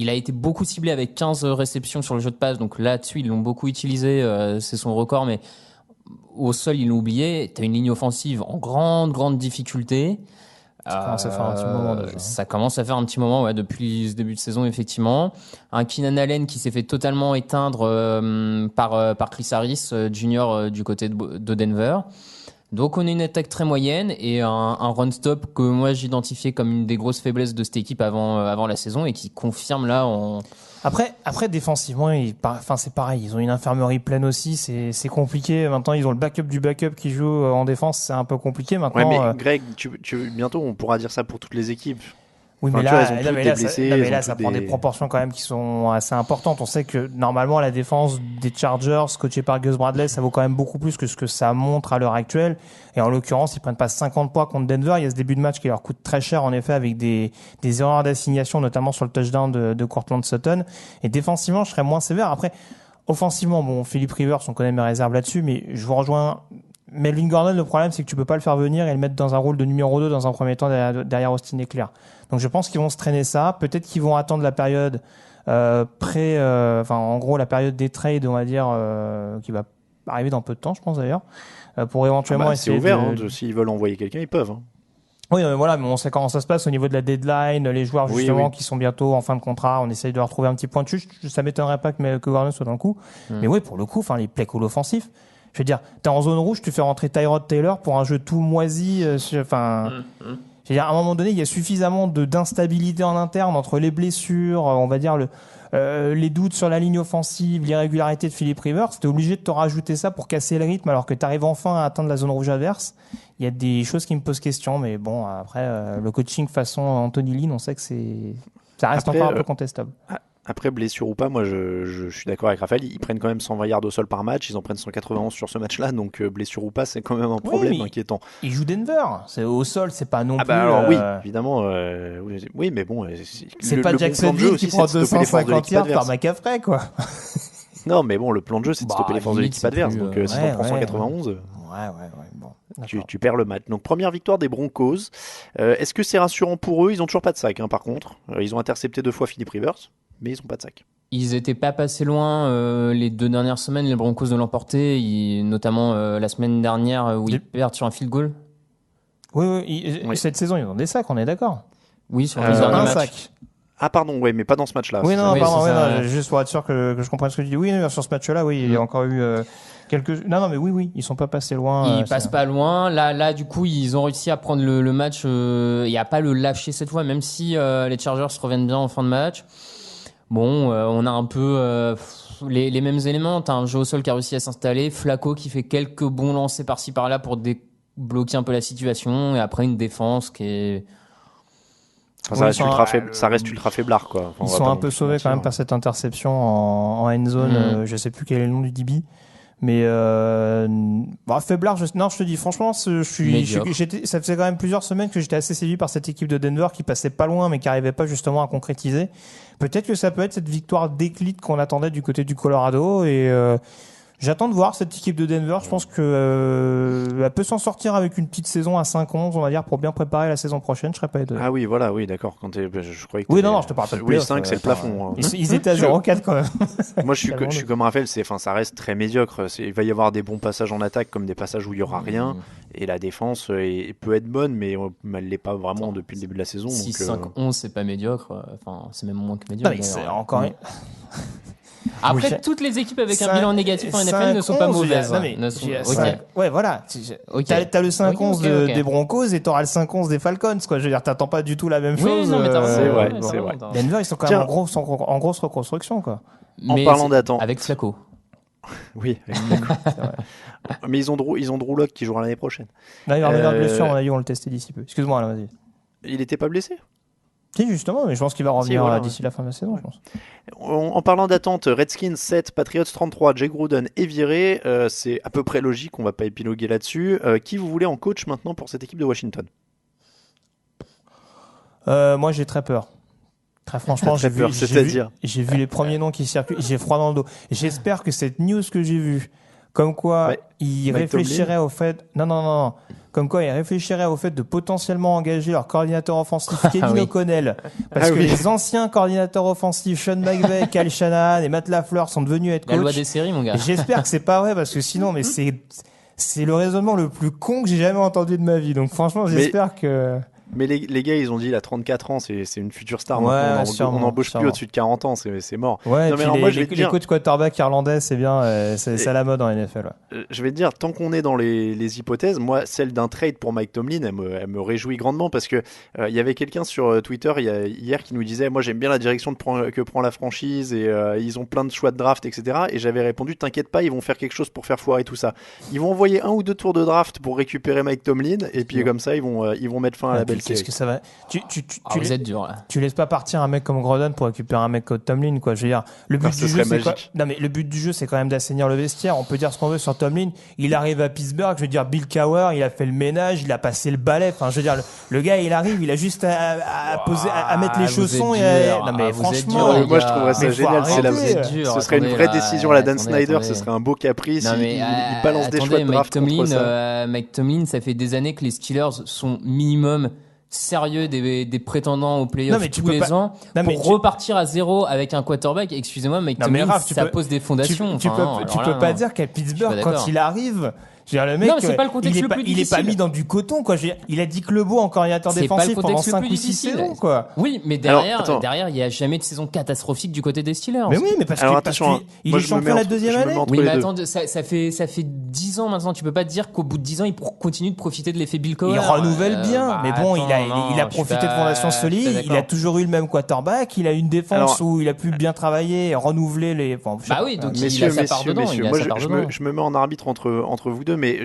a été beaucoup ciblé avec 15 réceptions sur le jeu de passe, donc là-dessus, ils l'ont beaucoup utilisé. C'est son record, mais au sol, ils l'ont oublié. T'as une ligne offensive en grande difficulté. Ça commence à faire un petit moment déjà. Ça commence à faire un petit moment, ouais, depuis ce début de saison, effectivement. Un Keenan Allen qui s'est fait totalement éteindre par Chris Harris Jr. Du côté de Denver. Donc on a une attaque très moyenne et un run stop que moi j'identifiais comme une des grosses faiblesses de cette équipe avant la saison et qui confirme là Après défensivement, c'est pareil, ils ont une infirmerie pleine aussi, c'est compliqué. Maintenant, ils ont le backup du backup qui joue en défense, c'est un peu compliqué maintenant. Ouais, mais Greg, bientôt on pourra dire ça pour toutes les équipes. Oui, enfin, mais là, ça prend des proportions quand même qui sont assez importantes. On sait que normalement la défense des Chargers, coachée par Gus Bradley, ça vaut quand même beaucoup plus que ce que ça montre à l'heure actuelle. Et en l'occurrence, ils prennent pas 50 points contre Denver. Il y a ce début de match qui leur coûte très cher en effet avec des erreurs d'assignation, notamment sur le touchdown de Courtland Sutton. Et défensivement, je serais moins sévère. Après, offensivement, bon, Philip Rivers, on connaît mes réserves là-dessus, mais je vous rejoins. Melvin Gordon, le problème, c'est que tu peux pas le faire venir et le mettre dans un rôle de numéro 2 dans un premier temps derrière Austin Ekeler. Donc je pense qu'ils vont se traîner ça. Peut-être qu'ils vont attendre la période en gros la période des trades, on va dire, qui va arriver dans peu de temps, je pense d'ailleurs, pour éventuellement essayer. C'est ouvert, s'ils veulent envoyer quelqu'un, ils peuvent. Hein. Oui, mais on sait comment ça se passe au niveau de la deadline, les joueurs justement qui sont bientôt en fin de contrat, on essaye de leur trouver un petit point de chute. Ça m'étonnerait pas que Gordon soit dans le coup. Mais oui, pour le coup, les play call offensifs. Je veux dire, t'es en zone rouge, tu fais rentrer Tyrod Taylor pour un jeu tout moisi. Je veux dire, à un moment donné, il y a suffisamment d'instabilité en interne entre les blessures, on va dire les doutes sur la ligne offensive, l'irrégularité de Philip Rivers. T'es obligé de te rajouter ça pour casser le rythme alors que t'arrives enfin à atteindre la zone rouge adverse. Il y a des choses qui me posent question, mais bon, après, le coaching façon Anthony Lynn, on sait que ça reste encore un peu contestable. Après, blessure ou pas, moi je suis d'accord avec Raphaël, ils prennent quand même 120 yards au sol par match, ils en prennent 191 sur ce match-là, donc blessure ou pas, c'est quand même un problème inquiétant. Ils jouent Denver, c'est au sol, c'est pas non plus... alors oui, évidemment, oui, mais bon... C'est pas Jacksonville qui prend 250 yards par McCaffrey, quoi. Non, mais bon, le plan de jeu, c'est de stopper les forces de l'équipe adverse, donc si t'en prends 191... Bon, tu perds le match. Donc première victoire des Broncos. Est-ce que c'est rassurant pour eux ? Ils ont toujours pas de sac, par contre. Ils ont intercepté 2 fois Philip Rivers, mais ils ont pas de sac. Ils étaient pas passés loin les 2 dernières semaines, les Broncos de l'emporter, notamment la semaine dernière où ils perdent sur un field goal. Oui. Cette saison, ils ont des sacs, on est d'accord. Oui, sur les derniers matchs. Sac. Ah pardon, ouais, mais pas dans ce match-là. Oui, non, juste pour être sûr que je comprenne ce que tu dis. Oui, sur ce match-là, oui, il y a encore eu quelques... Non, mais oui, ils sont pas passés loin. Ils passent pas loin. Là, du coup, ils ont réussi à prendre le match et à pas le lâcher cette fois, même si les Chargers reviennent bien en fin de match. Bon, on a un peu les mêmes éléments. T'as un jeu au sol qui a réussi à s'installer, Flacco qui fait quelques bons lancers par-ci par-là pour débloquer un peu la situation, et après une défense qui est... ça reste ultra faiblard, quoi. Ils sont un peu sauvés quand même par cette interception en end zone. Je sais plus quel est le nom du DB. Mais faiblard, je te dis franchement, ça faisait quand même plusieurs semaines que j'étais assez séduit par cette équipe de Denver qui passait pas loin mais qui arrivait pas justement à concrétiser. Peut-être que ça peut être cette victoire déclite qu'on attendait du côté du Colorado, et j'attends de voir cette équipe de Denver. Je pense que elle peut s'en sortir avec une petite saison à 5-11, on va dire, pour bien préparer la saison prochaine. Je serais pas étonné. Ah oui, voilà, oui, d'accord. Je croyais que non, je te parle pas de playoff. 5, c'est le plafond. Ils étaient à 0-4 quand même. Moi, je suis comme Raphaël. Ça reste très médiocre. Il va y avoir des bons passages en attaque, comme des passages où il y aura rien. Et la défense peut être bonne, mais elle l'est pas vraiment depuis le début de la saison. 6-5-11, c'est pas médiocre. Enfin, c'est même moins que médiocre. Non, mais c'est encore. Après, toutes les équipes avec un bilan négatif en NFL ne sont pas mauvaises. Ouais, voilà. T'as le 5-11 des Broncos et t'auras le 5-11 des Falcons, quoi. Je veux dire, t'attends pas du tout la même chose. Non, mais c'est vrai. Denver, ils sont quand même en grosse reconstruction, quoi. En parlant d'attente. Avec Flacco. Oui, avec Flacco. C'est vrai. Mais ils ont Drew Lock qui jouera l'année prochaine. Là, il va revenir de blessure, on a dit, on le testait d'ici peu. Excuse-moi, là, vas-y. Il était pas blessé ? Si, justement, mais je pense qu'il va revenir d'ici la fin de la saison, je pense. En parlant d'attente, Redskins 7, Patriots 33, Jay Gruden est viré. C'est à peu près logique, on va pas épiloguer là-dessus. Qui vous voulez en coach maintenant pour cette équipe de Washington ? Moi, j'ai très peur. Très franchement, j'ai vu les premiers noms qui circulent, j'ai froid dans le dos. J'espère que cette news que j'ai vue, comme quoi ils réfléchiraient au fait, comme quoi ils réfléchiraient au fait de potentiellement engager leur coordinateur offensif Kevin O'Connell, parce que les anciens coordinateurs offensifs Sean McVay, Kyle Shanahan et Matt LaFleur sont devenus head coach. La loi des séries, mon gars. J'espère que c'est pas vrai, parce que sinon, mais c'est le raisonnement le plus con que j'ai jamais entendu de ma vie. Donc franchement, j'espère que... Mais les gars, ils ont dit, il a 34 ans, c'est une future star. Ouais, on n'embauche plus au-dessus de 40 ans, c'est mort. Ouais, non, mais alors, les coachs quarterback irlandais, c'est bien, c'est à la mode en NFL. Ouais. Je vais te dire, tant qu'on est dans les hypothèses, moi, celle d'un trade pour Mike Tomlin, elle me réjouit grandement parce que il y avait quelqu'un sur Twitter hier qui nous disait, moi, j'aime bien la direction que prend la franchise et ils ont plein de choix de draft, etc. Et j'avais répondu, t'inquiète pas, ils vont faire quelque chose pour faire foirer tout ça. Ils vont envoyer 1 ou 2 tours de draft pour récupérer Mike Tomlin et puis comme ça, ils vont mettre fin à la belle série. Qu'est-ce que ça va? Vous êtes dur là. Tu laisses pas partir un mec comme Grodon pour récupérer un mec comme Tomlin, quoi. Je veux dire, le but du jeu, le but du jeu, c'est quand même d'assainir le vestiaire. On peut dire ce qu'on veut sur Tomlin. Il arrive à Pittsburgh, je veux dire, Bill Cowher, il a fait le ménage, il a passé le balai. Enfin, je veux dire, le gars, il arrive, il a juste à poser, à mettre les chaussons non, mais franchement. Moi, je trouverais ça génial. Ce serait une vraie décision à la Dan Snyder. Ce serait un beau caprice. Il balance des choix de draft contre ça. Mike Tomlin, ça fait des années que les Steelers sont minimum sérieux des prétendants aux playoffs tous les ans pour repartir à zéro avec un quarterback. Excusez-moi, Mike Tomlin, ça pose des fondations. Tu peux pas dire qu'à Pittsburgh, quand il arrive, je veux dire, le mec, c'est pas le contexte il est pas mis dans du coton, quoi. Il a dit Clobo en coordinateur défensif pendant 5 ou 6 saisons, quoi. Oui, mais derrière, il y a jamais de saison catastrophique du côté des Steelers. Mais oui, mais parce qu'il est champion la deuxième année. Oui, mais attends, ça fait 10 ans maintenant. Tu peux pas dire qu'au bout de 10 ans, il continue de profiter de l'effet Bill Cowher. Il renouvelle bien, mais bon, il a profité de fondations solides. Il a toujours eu le même quarterback. Il a une défense où il a pu bien travailler, renouveler les. Bah oui, donc il a sa part dedans. Moi, je me mets en arbitre entre vous deux, mais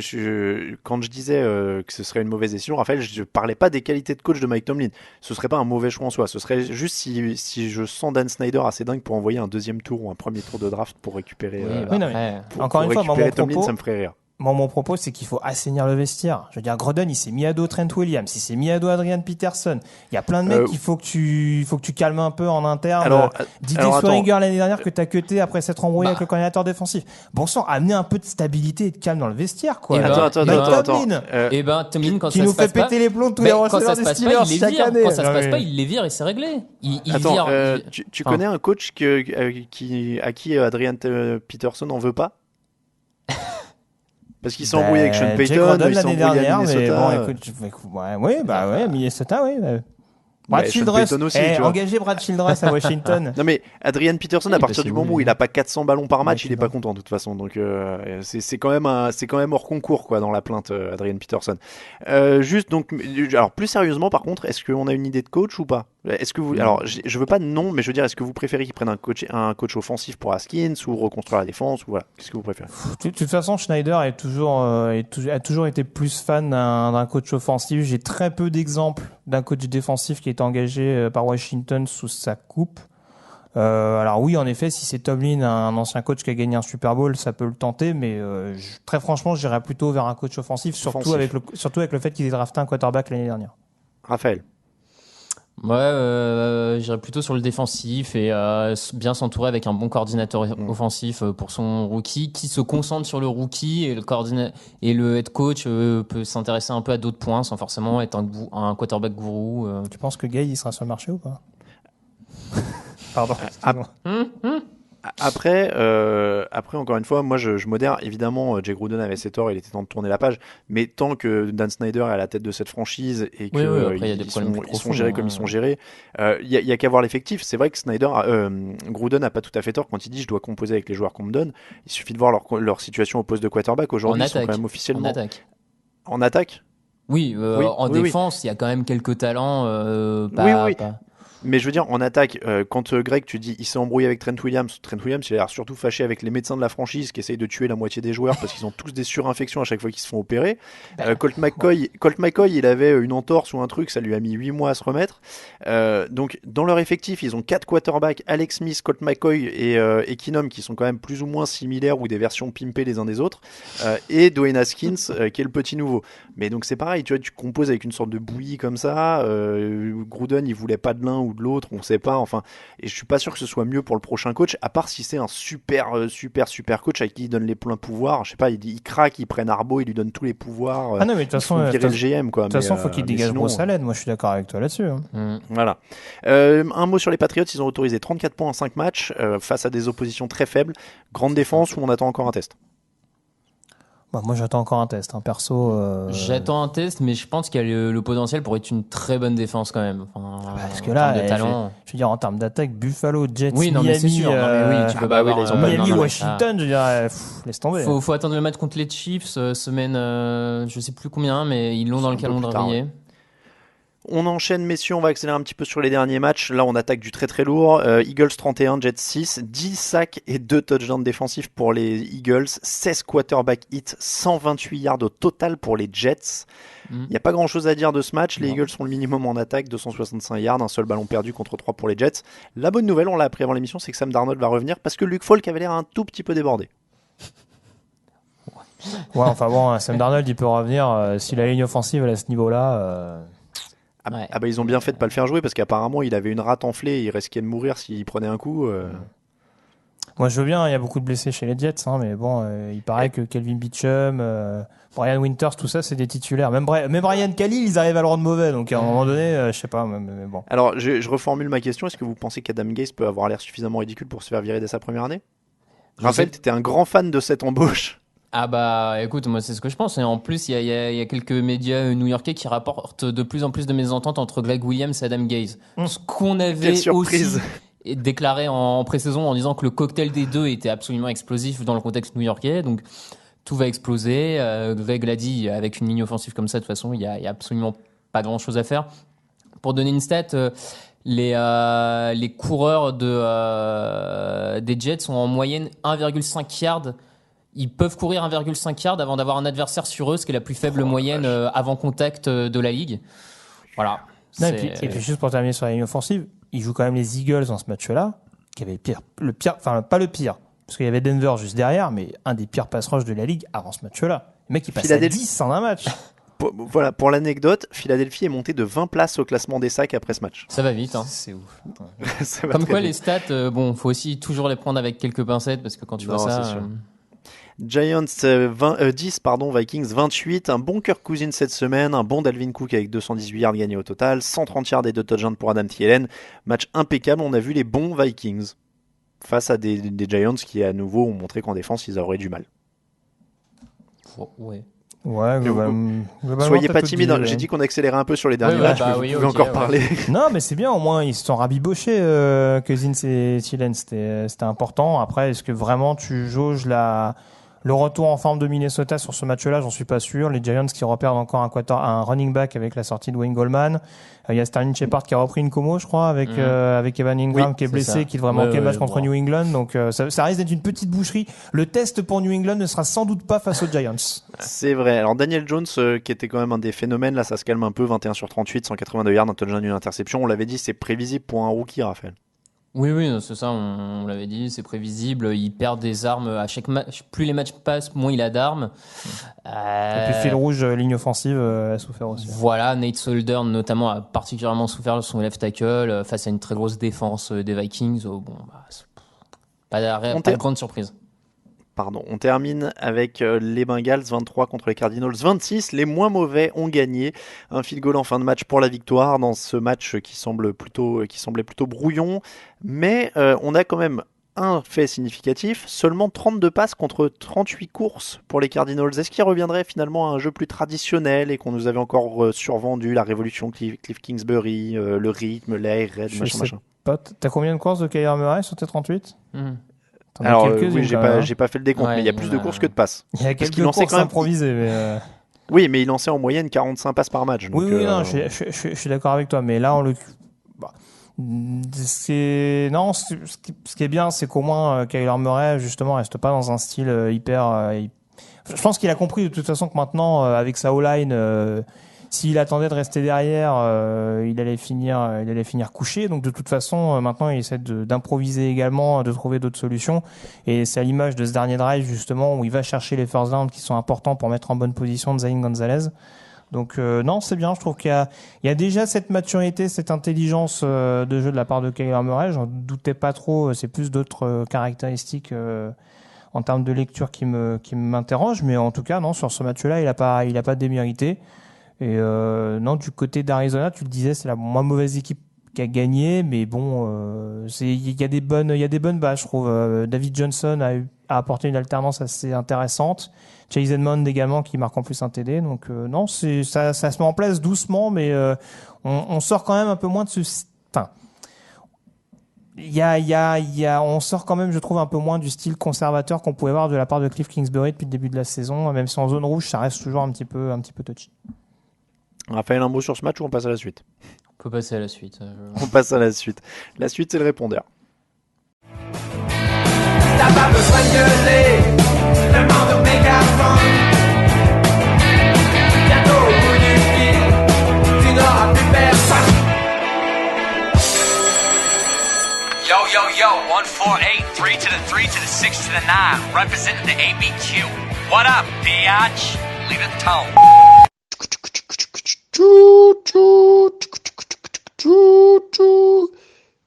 quand je disais que ce serait une mauvaise décision, Raphaël, je parlais pas des qualités de coach de Mike Tomlin. Ce serait pas un mauvais choix en soi. Ce serait juste si je sens Dan Snyder assez dingue pour envoyer un deuxième tour ou un premier tour de draft pour récupérer. Encore une fois, mon Tomlin, ça me ferait rire. Mon propos, c'est qu'il faut assainir le vestiaire. Je veux dire, Grodon, il s'est mis à dos Trent Williams, il s'est mis à dos Adrian Peterson. Il y a plein de mecs qu'il faut que tu calmes un peu en interne. Didier Swearinger l'année dernière que t'as cuté après s'être embrouillé avec le coordinateur défensif. Bon sang, amener un peu de stabilité et de calme dans le vestiaire, quoi. Attends. Tomlin, quand qui nous fait péter les plombs tous les receveurs des Steelers chaque année. Quand ça se passe pas, il les vire et c'est réglé. Tu connais un coach à qui Adrian Peterson en veut pas? Parce qu'il s'est embrouillé avec Sean Payton, il s'est embrouillé à Minnesota. Minnesota, oui. Brad Childress, engagez Brad Childress à Washington. Non mais Adrian Peterson, à partir du moment où il a pas 400 ballons par match, il est pas content de toute façon. Donc c'est quand même hors concours quoi dans la plainte Adrian Peterson. Juste donc, alors plus sérieusement par contre, est-ce qu'on a une idée de coach ou pas? Est-ce que vous, alors je veux pas de nom, mais je veux dire, est-ce que vous préférez qu'il prenne un coach offensif pour Haskins ou reconstruire la défense ou voilà, qu'est-ce que vous préférez? De toute façon, Schneider a toujours été plus fan d'un coach offensif. J'ai très peu d'exemples d'un coach défensif qui est engagé par Washington sous sa coupe. Alors oui, en effet, si c'est Tomlin, un ancien coach qui a gagné un Super Bowl, ça peut le tenter, mais très franchement, j'irais plutôt vers un coach offensif, surtout avec le fait qu'ils aient drafté un quarterback l'année dernière. Raphaël. Ouais, j'irais plutôt sur le défensif et bien s'entourer avec un bon coordinateur offensif pour son rookie, qui se concentre sur le rookie, et le head coach peut s'intéresser un peu à d'autres points sans forcément être un quarterback gourou. Tu penses que Gay il sera sur le marché ou pas? Pardon. Après, encore une fois, moi je modère. Évidemment, Jay Gruden avait ses torts, il était temps de tourner la page. Mais tant que Dan Snyder est à la tête de cette franchise et qu'ils sont gérés comme ils sont gérés, il y a qu'à voir l'effectif. C'est vrai que Gruden n'a pas tout à fait tort quand il dit je dois composer avec les joueurs qu'on me donne. Il suffit de voir leur situation au poste de quarterback. Aujourd'hui, ils sont quand même officiellement en attaque. Oui, en défense, il y a quand même quelques talents. Mais je veux dire, en attaque, quand Greg, tu dis il s'est embrouillé avec Trent Williams, il a l'air surtout fâché avec les médecins de la franchise qui essayent de tuer la moitié des joueurs parce qu'ils ont tous des surinfections à chaque fois qu'ils se font opérer. Colt McCoy, il avait une entorse ou un truc, ça lui a mis 8 mois à se remettre. Donc, dans leur effectif, ils ont 4 quarterbacks, Alex Smith, Colt McCoy et Keenum, qui sont quand même plus ou moins similaires ou des versions pimpées les uns des autres, et Dwayne Haskins, qui est le petit nouveau. Mais donc, c'est pareil, tu vois, tu composes avec une sorte de bouillie comme ça. Gruden, il voulait pas de l'un ou de l'autre, on sait pas, enfin, et je suis pas sûr que ce soit mieux pour le prochain coach, à part si c'est un super coach avec qui il donne les pleins pouvoirs, je sais pas, il craque, il prenne Arbo, il lui donne tous les pouvoirs, non, mais de toute façon, virer le GM, quoi. De toute façon, faut qu'il dégage grosse à l'aide, moi je suis d'accord avec toi là-dessus. Voilà. Un mot sur les Patriots, ils ont autorisé 34 points en 5 matchs, face à des oppositions très faibles, grande défense ou on attend encore un test? Moi j'attends encore un test, perso. J'attends un test, mais je pense qu'il y a le potentiel pour être une très bonne défense quand même. Parce que là, de talent. Je veux dire, en termes d'attaque, Buffalo, Jets, oui, non, Miami, mais c'est sûr. Non, mais oui, tu peux pas avoir, Miami, Washington, je dirais, laisse tomber. Faut attendre le match contre les Chiefs, semaine, je sais plus combien, mais ils l'ont dans le calendrier. Ouais. On enchaîne, messieurs, on va accélérer un petit peu sur les derniers matchs. Là, on attaque du très très lourd. Eagles 31, Jets 6, 10 sacs et 2 touchdowns défensifs pour les Eagles, 16 quarterback hits, 128 yards au total pour les Jets. Il n'y a pas grand chose à dire de ce match. Les Eagles sont le minimum en attaque, 265 yards, un seul ballon perdu contre 3 pour les Jets. La bonne nouvelle, on l'a appris avant l'émission, c'est que Sam Darnold va revenir parce que Luke Falk avait l'air un tout petit peu débordé. Ouais, enfin bon, Sam Darnold, il peut revenir si la ligne offensive elle est à ce niveau-là. Ah bah ils ont bien fait de pas le faire jouer parce qu'apparemment il avait une rate enflée et il risquait de mourir s'il prenait un coup. Moi je veux bien, il y a beaucoup de blessés chez les Jets, mais bon, il paraît que Kelvin Beachum, Brian Winters, tout ça c'est des titulaires. Même Brian Khalil, ils arrivent à le rendre mauvais, donc à un moment donné, je sais pas, mais bon. Alors je reformule ma question, est-ce que vous pensez qu'Adam Gase peut avoir l'air suffisamment ridicule pour se faire virer dès sa première année? Raphaël, t'étais un grand fan de cette embauche. Ah bah écoute, moi c'est ce que je pense. Et en plus, il y a quelques médias new-yorkais qui rapportent de plus en plus de mésententes entre Greg Williams et Adam Gase. Ce qu'on avait aussi déclaré en pré-saison en disant que le cocktail des deux était absolument explosif dans le contexte new-yorkais. Donc tout va exploser. Greg l'a dit, avec une ligne offensive comme ça, de toute façon, il y a absolument pas grand-chose à faire. Pour donner une stat, les coureurs des Jets sont en moyenne 1,5 yards. Ils peuvent courir 1,5 yard avant d'avoir un adversaire sur eux, ce qui est la plus faible moyenne avant contact de la ligue. Voilà. Non, et puis juste pour terminer sur la ligne offensive, ils jouent quand même les Eagles dans ce match-là, qui avait le pire, enfin pas le pire, parce qu'il y avait Denver juste derrière, mais un des pires pass rush de la ligue avant ce match-là. Le mec il passe à 10 en un match. Voilà, pour l'anecdote, Philadelphie est monté de 20 places au classement des sacs après ce match. Ça va vite, hein. C'est ouf. Comme quoi, vite. Les stats, faut aussi toujours les prendre avec quelques pincettes, parce que quand tu vois ça... Giants 10, Vikings 28, un bon Kirk Cousins cette semaine, un bon Dalvin Cook avec 218 yards gagnés au total, 130 yards et 2 touchdowns pour Adam Thielen. Match impeccable, on a vu les bons Vikings face à des Giants qui à nouveau ont montré qu'en défense ils auraient du mal. Ouais. Ouais, globalement, soyez pas timide, j'ai dit qu'on accélérait un peu sur les derniers matchs, mais vous pouvez encore parler. Non, mais c'est bien, au moins ils se sont rabibochés, Cousins et Thielen, c'était important. Après, est-ce que vraiment tu jauges le retour en forme de Minnesota sur ce match-là? J'en suis pas sûr. Les Giants qui reperdent encore un running back avec la sortie de Wayne Goldman. Il y a Sterling Shepard qui a repris une commo, je crois, avec Evan Ingram qui est blessé, qui devrait manquer le match contre New England. Donc ça risque d'être une petite boucherie. Le test pour New England ne sera sans doute pas face aux Giants. C'est vrai. Alors Daniel Jones, qui était quand même un des phénomènes, là ça se calme un peu, 21 sur 38, 182 yards, un touchdown, une interception. On l'avait dit, c'est prévisible pour un rookie, Raphaël. Oui, c'est ça, on l'avait dit, c'est prévisible. Il perd des armes à chaque match. Plus les matchs passent, moins il a d'armes. Et puis fil rouge, ligne offensive, a souffert aussi. Voilà, Nate Solder notamment a particulièrement souffert son left tackle face à une très grosse défense des Vikings. Pas de grande surprise. On termine avec les Bengals 23 contre les Cardinals 26. Les moins mauvais ont gagné. Un field goal en fin de match pour la victoire dans ce match qui semblait plutôt brouillon. Mais on a quand même un fait significatif. Seulement 32 passes contre 38 courses pour les Cardinals. Est-ce qu'il reviendrait finalement à un jeu plus traditionnel et qu'on nous avait encore survendu la révolution Cliff Kingsbury, le rythme, l'air, machin. T'as combien de courses de Kyler Murray sur tes 38 Alors oui, j'ai pas fait le décompte, mais il y a plus de courses que de passes. Il y a quelques courses improvisées, mais oui, mais il lançait en moyenne 45 passes par match. Donc oui, non, je suis d'accord avec toi, mais là Ce qui est bien, c'est qu'au moins Kyler Murray justement reste pas dans un style je pense qu'il a compris de toute façon que maintenant, avec sa O-line, s'il attendait de rester derrière, il allait finir couché. Donc de toute façon, maintenant, il essaie d'improviser également, de trouver d'autres solutions. Et c'est à l'image de ce dernier drive justement où il va chercher les first downs qui sont importants pour mettre en bonne position Zane Gonzalez. Donc non, c'est bien. Je trouve qu'il y a déjà cette maturité, cette intelligence de jeu de la part de Kyler Murray. J'en doutais pas trop. C'est plus d'autres caractéristiques en termes de lecture qui m'interroge, mais en tout cas non, sur ce match-là il a pas démérité. Et non, du côté d'Arizona, tu le disais, c'est la moins mauvaise équipe qui a gagné, mais bon, il y a des bonnes bases, je trouve. David Johnson a apporté une alternance assez intéressante. Chase Edmond également qui marque en plus un TD, donc non, ça se met en place doucement, mais on sort quand même un peu moins de ce, enfin. On sort quand même, je trouve, un peu moins du style conservateur qu'on pouvait voir de la part de Cliff Kingsbury depuis le début de la saison. Même si en zone rouge, ça reste toujours un petit peu touchy. Raphaël, un mot sur ce match ou on passe à la suite? On peut passer à la suite. On passe à la suite. La suite, c'est le répondeur. T'as pas besoin de gueuler, demande au mégaphone. Bientôt au bout du fil, tu n'auras plus personne. Yo, yo, yo, 1, 4, 8, 3 to the 3 to the 6 to the 9, representing the ABQ. What up, biatch? Lead the tone.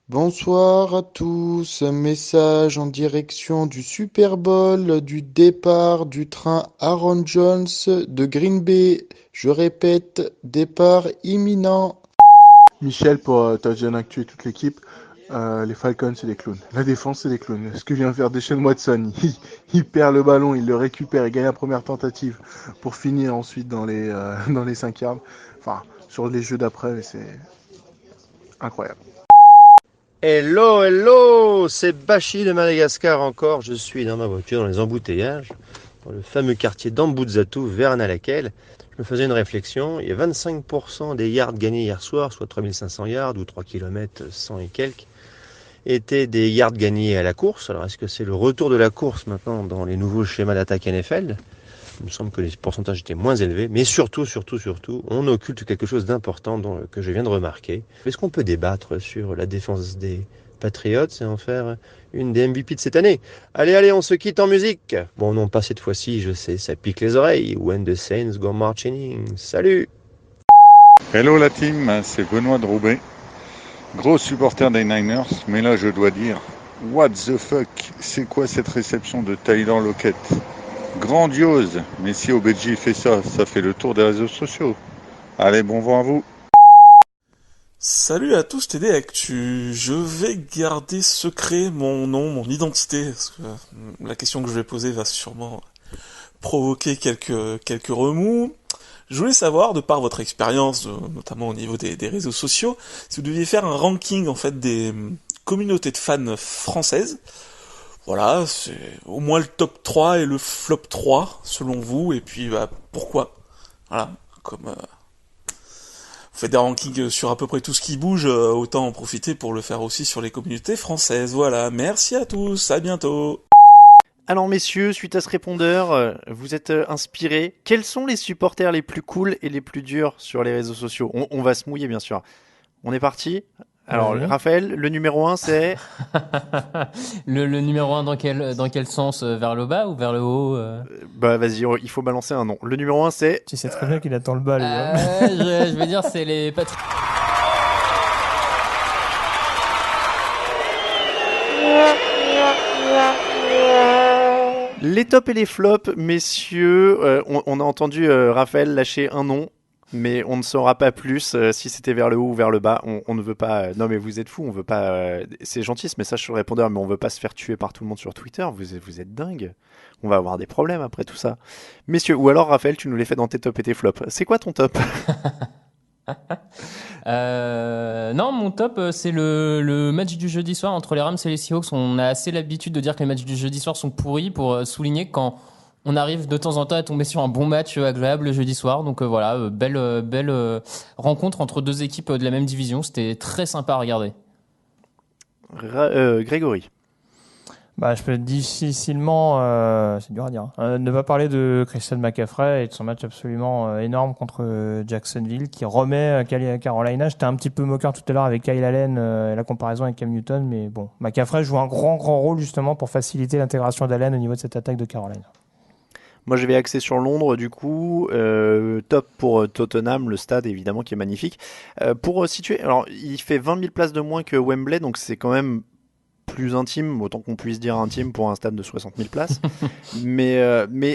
Bonsoir à tous, message en direction du Super Bowl, du départ du train Aaron Jones de Green Bay. Je répète, départ imminent. Michel pour Touchdown Actu et toute l'équipe. Les Falcons, c'est des clowns. La défense, c'est des clowns. Ce que vient faire Deshaun Watson, il perd le ballon, il le récupère, il gagne la première tentative pour finir ensuite dans les 5 yards. Enfin, sur les jeux d'après, c'est incroyable. Hello, c'est Bachi de Madagascar encore. Je suis dans ma voiture, dans les embouteillages, dans le fameux quartier d'Ambouzatou, vers Nalakel. Je me faisais une réflexion. Il y a 25% des yards gagnés hier soir, soit 3500 yards ou 3 km 100 et quelques, étaient des yards gagnés à la course. Alors, est-ce que c'est le retour de la course maintenant dans les nouveaux schémas d'attaque NFL ? Il me semble que les pourcentages étaient moins élevés, mais surtout, on occulte quelque chose d'important que je viens de remarquer. Est-ce qu'on peut débattre sur la défense des Patriots et en faire une des MVP de cette année ? Allez, on se quitte en musique. Bon, non, pas cette fois-ci, je sais, ça pique les oreilles. When the Saints go marching in. Salut. Hello la team, c'est Benoît de Roubaix. Gros supporter des Niners, mais là je dois dire, what the fuck, c'est quoi cette réception de Tyler Lockett ? Grandiose, mais si OBJ fait ça, ça fait le tour des réseaux sociaux. Allez, bon vent à vous. Salut à tous TD Actu, je vais garder secret mon nom, mon identité, parce que la question que je vais poser va sûrement provoquer quelques remous. Je voulais savoir, de par votre expérience, notamment au niveau des réseaux sociaux, si vous deviez faire un ranking en fait des communautés de fans françaises. Voilà, c'est au moins le top 3 et le flop 3, selon vous, et puis pourquoi. Voilà, comme vous faites des rankings sur à peu près tout ce qui bouge, autant en profiter pour le faire aussi sur les communautés françaises. Voilà, merci à tous, à bientôt. Alors messieurs, suite à ce répondeur, vous êtes inspirés. Quels sont les supporters les plus cool et les plus durs sur les réseaux sociaux ? On va se mouiller bien sûr. On est parti ? Alors, Raphaël, le numéro 1, c'est... le numéro 1 dans quel sens ? Vers le bas ou vers le haut Vas-y, il faut balancer un nom. Le numéro 1, c'est... Tu sais très bien qu'il attend le bas, je vais dire, c'est les Patriots. Les tops et les flops, messieurs. On a entendu Raphaël lâcher un nom. Mais on ne saura pas plus si c'était vers le haut ou vers le bas. On ne veut pas... non mais vous êtes fous, on veut pas... c'est gentil ce message sur le répondeur, mais on veut pas se faire tuer par tout le monde sur Twitter. Vous êtes dingue. On va avoir des problèmes après tout ça. Messieurs, ou alors Raphaël, tu nous les fais dans tes tops et tes flops. C'est quoi ton top ? Non, mon top, c'est le match du jeudi soir entre les Rams et les Seahawks. On a assez l'habitude de dire que les matchs du jeudi soir sont pourris pour souligner quand... on arrive de temps en temps à tomber sur un bon match agréable le jeudi soir. Donc voilà, belle rencontre entre deux équipes de la même division. C'était très sympa à regarder. Grégory. Je peux difficilement, c'est dur à dire, ne pas parler de Christian McCaffrey et de son match absolument énorme contre Jacksonville qui remet Carolina. J'étais un petit peu moqueur tout à l'heure avec Kyle Allen et la comparaison avec Cam Newton, mais bon, McCaffrey joue un grand rôle justement pour faciliter l'intégration d'Allen au niveau de cette attaque de Carolina. Moi, je vais axer sur Londres, du coup. Top pour Tottenham, le stade, évidemment, qui est magnifique. Pour situer, alors, il fait 20 000 places de moins que Wembley, donc c'est quand même plus intime, autant qu'on puisse dire intime pour un stade de 60 000 places. mais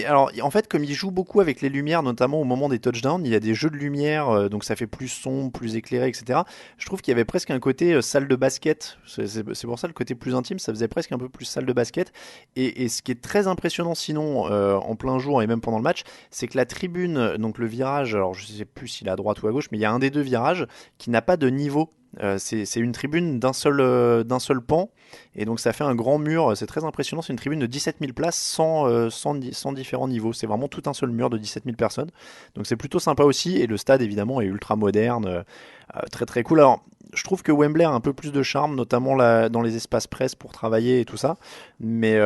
alors, en fait, comme il joue beaucoup avec les lumières, notamment au moment des touchdowns, il y a des jeux de lumière, donc ça fait plus sombre, plus éclairé, etc. Je trouve qu'il y avait presque un côté salle de basket. C'est pour ça le côté plus intime, ça faisait presque un peu plus salle de basket. Et ce qui est très impressionnant, sinon, en plein jour et même pendant le match, c'est que la tribune, donc le virage, alors je sais plus s'il est à droite ou à gauche, mais il y a un des deux virages qui n'a pas de niveau. C'est une tribune d'un seul pan, et donc ça fait un grand mur. C'est très impressionnant. C'est une tribune de 17 000 places sans différents niveaux. C'est vraiment tout un seul mur de 17 000 personnes, donc c'est plutôt sympa aussi. Et le stade évidemment est ultra moderne, très très cool. Alors je trouve que Wembley a un peu plus de charme, notamment dans les espaces presse pour travailler et tout ça, mais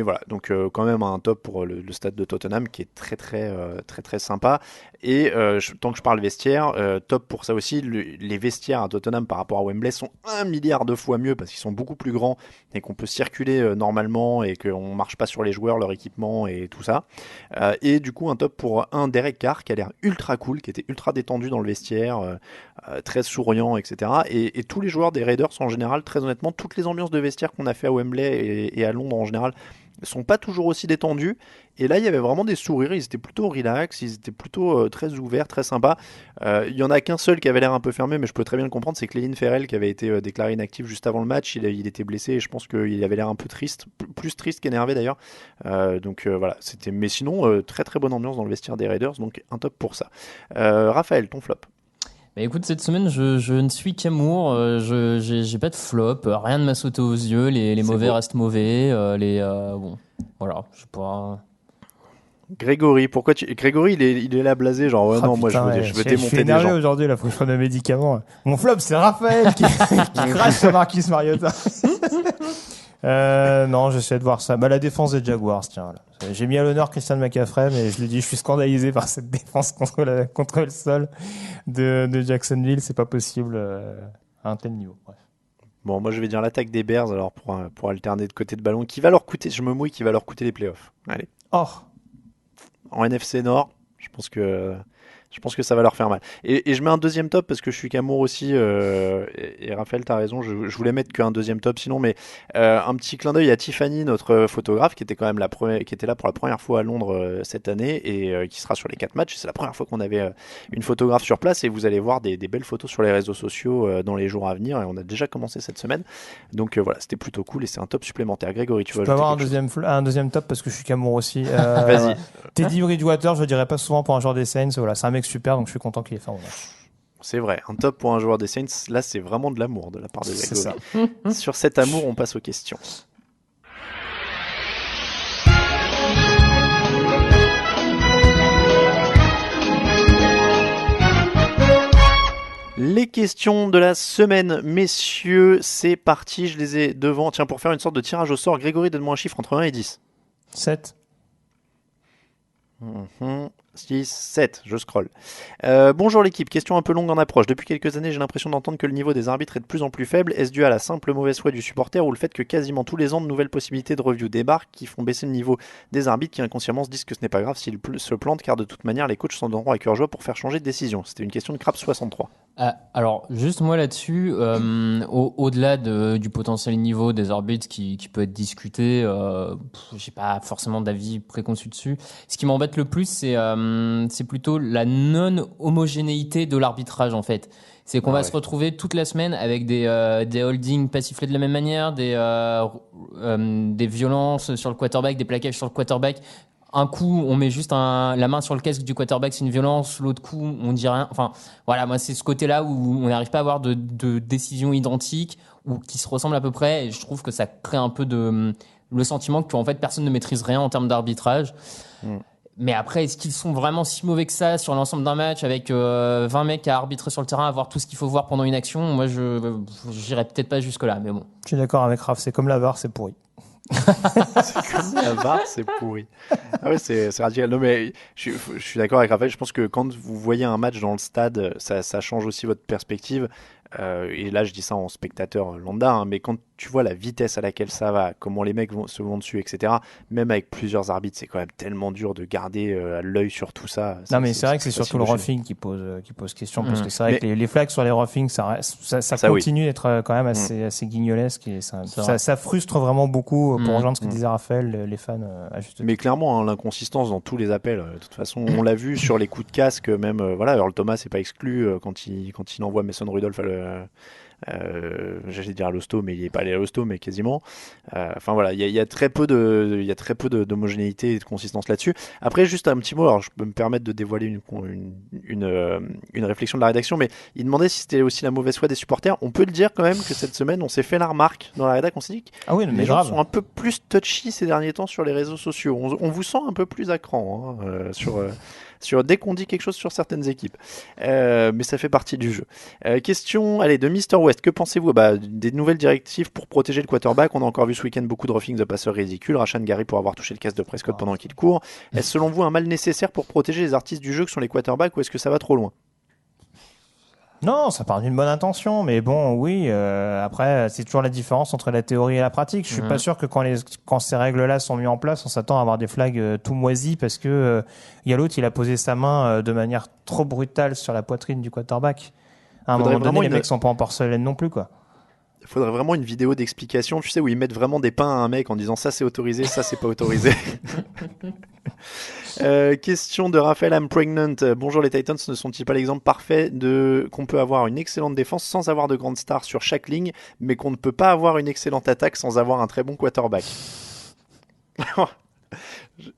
voilà, donc quand même un top pour le stade de Tottenham qui est très très sympa. Et tant que je parle vestiaire, top pour ça aussi. Les vestiaires à Tottenham par rapport à Wembley sont 1 milliard de fois mieux parce qu'ils sont beaucoup plus grands et qu'on peut circuler normalement et qu'on marche pas sur les joueurs, leur équipement et tout ça. Et du coup un top pour un Derek Carr qui a l'air ultra cool, qui était ultra détendu dans le vestiaire, très souriant, etc. Et tous les joueurs des Raiders en général, très honnêtement, toutes les ambiances de vestiaire qu'on a fait à Wembley et à Londres en général sont pas toujours aussi détendus. Et là, il y avait vraiment des sourires. Ils étaient plutôt relax, ils étaient plutôt très ouverts, très sympas. Il y en a qu'un seul qui avait l'air un peu fermé, mais je peux très bien le comprendre. C'est Clelin Ferrell qui avait été déclaré inactif juste avant le match. Il était blessé et je pense qu'il avait l'air un peu triste, plus triste qu'énervé d'ailleurs. Donc voilà, c'était. Mais sinon, très très bonne ambiance dans le vestiaire des Raiders, donc un top pour ça. Raphaël, ton flop. Écoute, cette semaine, je ne suis qu'amour. J'ai pas de flop. Rien ne m'a sauté aux yeux. Les mauvais restent mauvais. Bon, voilà. Je sais pas. Grégory, pourquoi Grégory, il est là blasé, genre ouais, non, moi je veux démonter des gens. Je suis énervé aujourd'hui, là, faut que je prenne un médicament. Mon flop, c'est Raphaël qui crache sur Marcus Mariota. Non, j'essaie de voir ça. La défense des Jaguars, tiens. Là. J'ai mis à l'honneur Christian McCaffrey, mais je l'ai dit, je suis scandalisé par cette défense contre le sol de Jacksonville. C'est pas possible à un tel niveau. Bref. Bon, moi je vais dire l'attaque des Bears alors pour alterner de côté de ballon, qui va leur coûter. Je me mouille, qui va leur coûter les playoffs. Allez. Oh. En NFC Nord, je pense que ça va leur faire mal. Et je mets un deuxième top parce que je suis qu'amour aussi. Et Raphaël, t'as raison, je voulais mettre qu'un deuxième top sinon, mais un petit clin d'œil à Tiffany, notre photographe, qui était quand même qui était là pour la première fois à Londres cette année et qui sera sur les 4 matchs. C'est la première fois qu'on avait une photographe sur place et vous allez voir des belles photos sur les réseaux sociaux dans les jours à venir. Et on a déjà commencé cette semaine. Donc voilà, c'était plutôt cool et c'est un top supplémentaire. Grégory, tu vas peux avoir un deuxième top parce que je suis qu'amour aussi. Vas-y. Teddy Bridgewater, je le dirais pas souvent pour un joueur des Saints. Voilà, c'est un mec super, donc je suis content qu'il ait fait un bon match. C'est vrai, un top pour un joueur des Saints, là c'est vraiment de l'amour de la part de Grégory. C'est ça. Sur cet amour, on passe aux questions. Les questions de la semaine, messieurs, c'est parti, je les ai devant. Tiens, pour faire une sorte de tirage au sort, Grégory, donne-moi un chiffre entre 1 et 10. 7. 6, 7, je scrolle. Bonjour l'équipe, question un peu longue en approche. Depuis quelques années, j'ai l'impression d'entendre que le niveau des arbitres est de plus en plus faible. Est-ce dû à la simple mauvaise foi du supporter ou le fait que quasiment tous les ans de nouvelles possibilités de review débarquent qui font baisser le niveau des arbitres qui inconsciemment se disent que ce n'est pas grave s'ils se plantent car de toute manière les coachs s'en donneront à cœur joie pour faire changer de décision. C'était une question de Crap 63. Alors juste moi là-dessus, au-delà du potentiel niveau des arbitres qui peut être discuté, j'ai pas forcément d'avis préconçu dessus. Ce qui m'embête le plus, c'est plutôt la non-homogénéité de l'arbitrage en fait. C'est qu'on va se retrouver toute la semaine avec des holdings pas sifflés de la même manière, des violences sur le quarterback, des plaquages sur le quarterback. Un coup, on met juste la main sur le casque du quarterback, c'est une violence. L'autre coup, on dit rien. Enfin, voilà, moi, c'est ce côté-là où on n'arrive pas à avoir de décisions identiques ou qui se ressemblent à peu près. Et je trouve que ça crée un peu le sentiment qu'en fait, personne ne maîtrise rien en termes d'arbitrage. Mais après, est-ce qu'ils sont vraiment si mauvais que ça sur l'ensemble d'un match avec 20 mecs à arbitrer sur le terrain, à voir tout ce qu'il faut voir pendant une action? Moi, j'irais peut-être pas jusque-là, mais bon. Je suis d'accord avec Raph, c'est comme la VAR, c'est pourri. C'est comme la VAR, c'est pourri. Ah ouais, c'est radical. Non, mais je suis d'accord avec Raphaël. Je pense que quand vous voyez un match dans le stade, ça change aussi votre perspective. Et là, je dis ça en spectateur lambda, hein, mais quand tu vois la vitesse à laquelle ça va, comment les mecs se vont dessus, etc., même avec plusieurs arbitres, c'est quand même tellement dur de garder l'œil sur tout ça. Non, mais c'est vrai que c'est surtout le roughing qui pose question, parce que c'est vrai que les flags sur les roughings, ça continue d'être quand même assez guignolesque, et ça frustre vraiment beaucoup, pour rejoindre ce que disait Raphaël, les fans, à juste titre. Mais clairement, hein, l'inconsistance dans tous les appels, de toute façon, on l'a vu sur les coups de casque, même, voilà, Earl Thomas n'est pas exclu quand il envoie Mason Rudolph j'allais dire à l'hosto, mais il n'est pas allé à l'hosto, mais quasiment. Enfin voilà, il y a très peu d'homogénéité et de consistance là-dessus. Après, juste un petit mot, alors je peux me permettre de dévoiler une réflexion de la rédaction, mais il demandait si c'était aussi la mauvaise foi des supporters. On peut le dire quand même que cette semaine, on s'est fait la remarque dans la rédac, on s'est dit que les gens sont un peu plus touchy ces derniers temps sur les réseaux sociaux. On vous sent un peu plus à cran, hein, dès qu'on dit quelque chose sur certaines équipes. Mais ça fait partie du jeu. Question de Mr. West. Que pensez-vous des nouvelles directives pour protéger le quarterback? On a encore vu ce week-end beaucoup de roughing de passeurs ridicules. Rashan Gary pour avoir touché le casque de Prescott pendant qu'il court. Est-ce selon vous un mal nécessaire pour protéger les artistes du jeu que sont les quarterbacks, ou est-ce que ça va trop loin? Non, ça part d'une bonne intention, mais bon, oui. Après, c'est toujours la différence entre la théorie et la pratique. Je suis pas sûr que quand ces règles-là sont mises en place, on s'attend à avoir des flags tout moisis, parce que il y a l'autre, il a posé sa main de manière trop brutale sur la poitrine du quarterback. À un moment donné, les mecs sont pas en porcelaine non plus, quoi. Il faudrait vraiment une vidéo d'explication, tu sais, où ils mettent vraiment des pains à un mec en disant ça c'est autorisé, ça c'est pas autorisé. Question de Raphaël, I'm pregnant. Bonjour, les Titans ne sont-ils pas l'exemple parfait qu'on peut avoir une excellente défense sans avoir de grandes stars sur chaque ligne, mais qu'on ne peut pas avoir une excellente attaque sans avoir un très bon quarterback?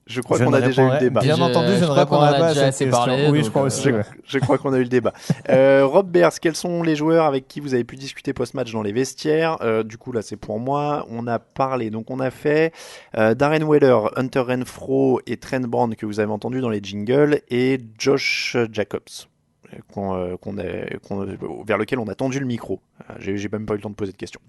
Je crois qu'on a déjà eu le débat. Bien entendu, je ne répondrai pas à cette question. Oui, je crois aussi. Je crois qu'on a eu le débat. Rob Bears, quels sont les joueurs avec qui vous avez pu discuter post-match dans les vestiaires? Du coup, là, c'est pour moi. On a parlé, donc on a fait Darren Waller, Hunter Renfrow et Trent Brown que vous avez entendu dans les jingles, et Josh Jacobs. Vers lequel on a tendu le micro. J'ai même pas eu le temps de poser de questions.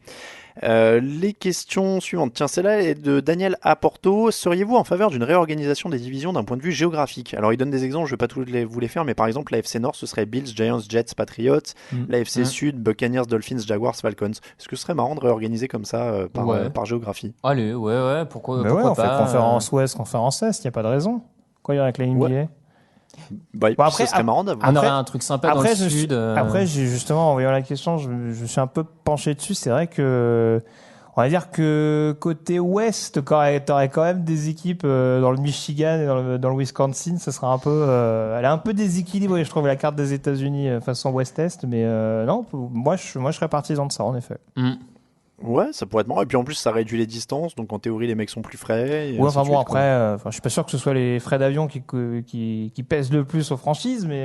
Les questions suivantes. Tiens, celle-là est de Daniel Aporto. Seriez-vous en faveur d'une réorganisation des divisions d'un point de vue géographique? Alors, il donne des exemples, je ne vais pas tous vous les faire, mais par exemple, la FC Nord, ce serait Bills, Giants, Jets, Patriots. La FC Sud, Buccaneers, Dolphins, Jaguars, Falcons. Est-ce que ce serait marrant de réorganiser comme ça par géographie? Allez, ouais, pourquoi pas. On fait conférence Ouest, conférence Est, il n'y a pas de raison. Quoi, il y aurait avec la NBA? Après, ce serait marrant d'avoir. On aurait un truc sympa dans le sud. Après, justement, en voyant la question, je suis un peu penché dessus. C'est vrai que, on va dire que côté ouest, t'aurais quand même des équipes dans le Michigan et dans le Wisconsin. Ça sera un peu, elle est un peu déséquilibrée, je trouve, la carte des États-Unis façon ouest-est. Mais non, moi, je serais partisan de ça, en effet. Ouais, ça pourrait être marrant. Et puis en plus, ça réduit les distances, donc en théorie, les mecs sont plus frais. Ouais, enfin bon, après, je suis pas sûr que ce soit les frais d'avion qui pèsent le plus aux franchises, mais.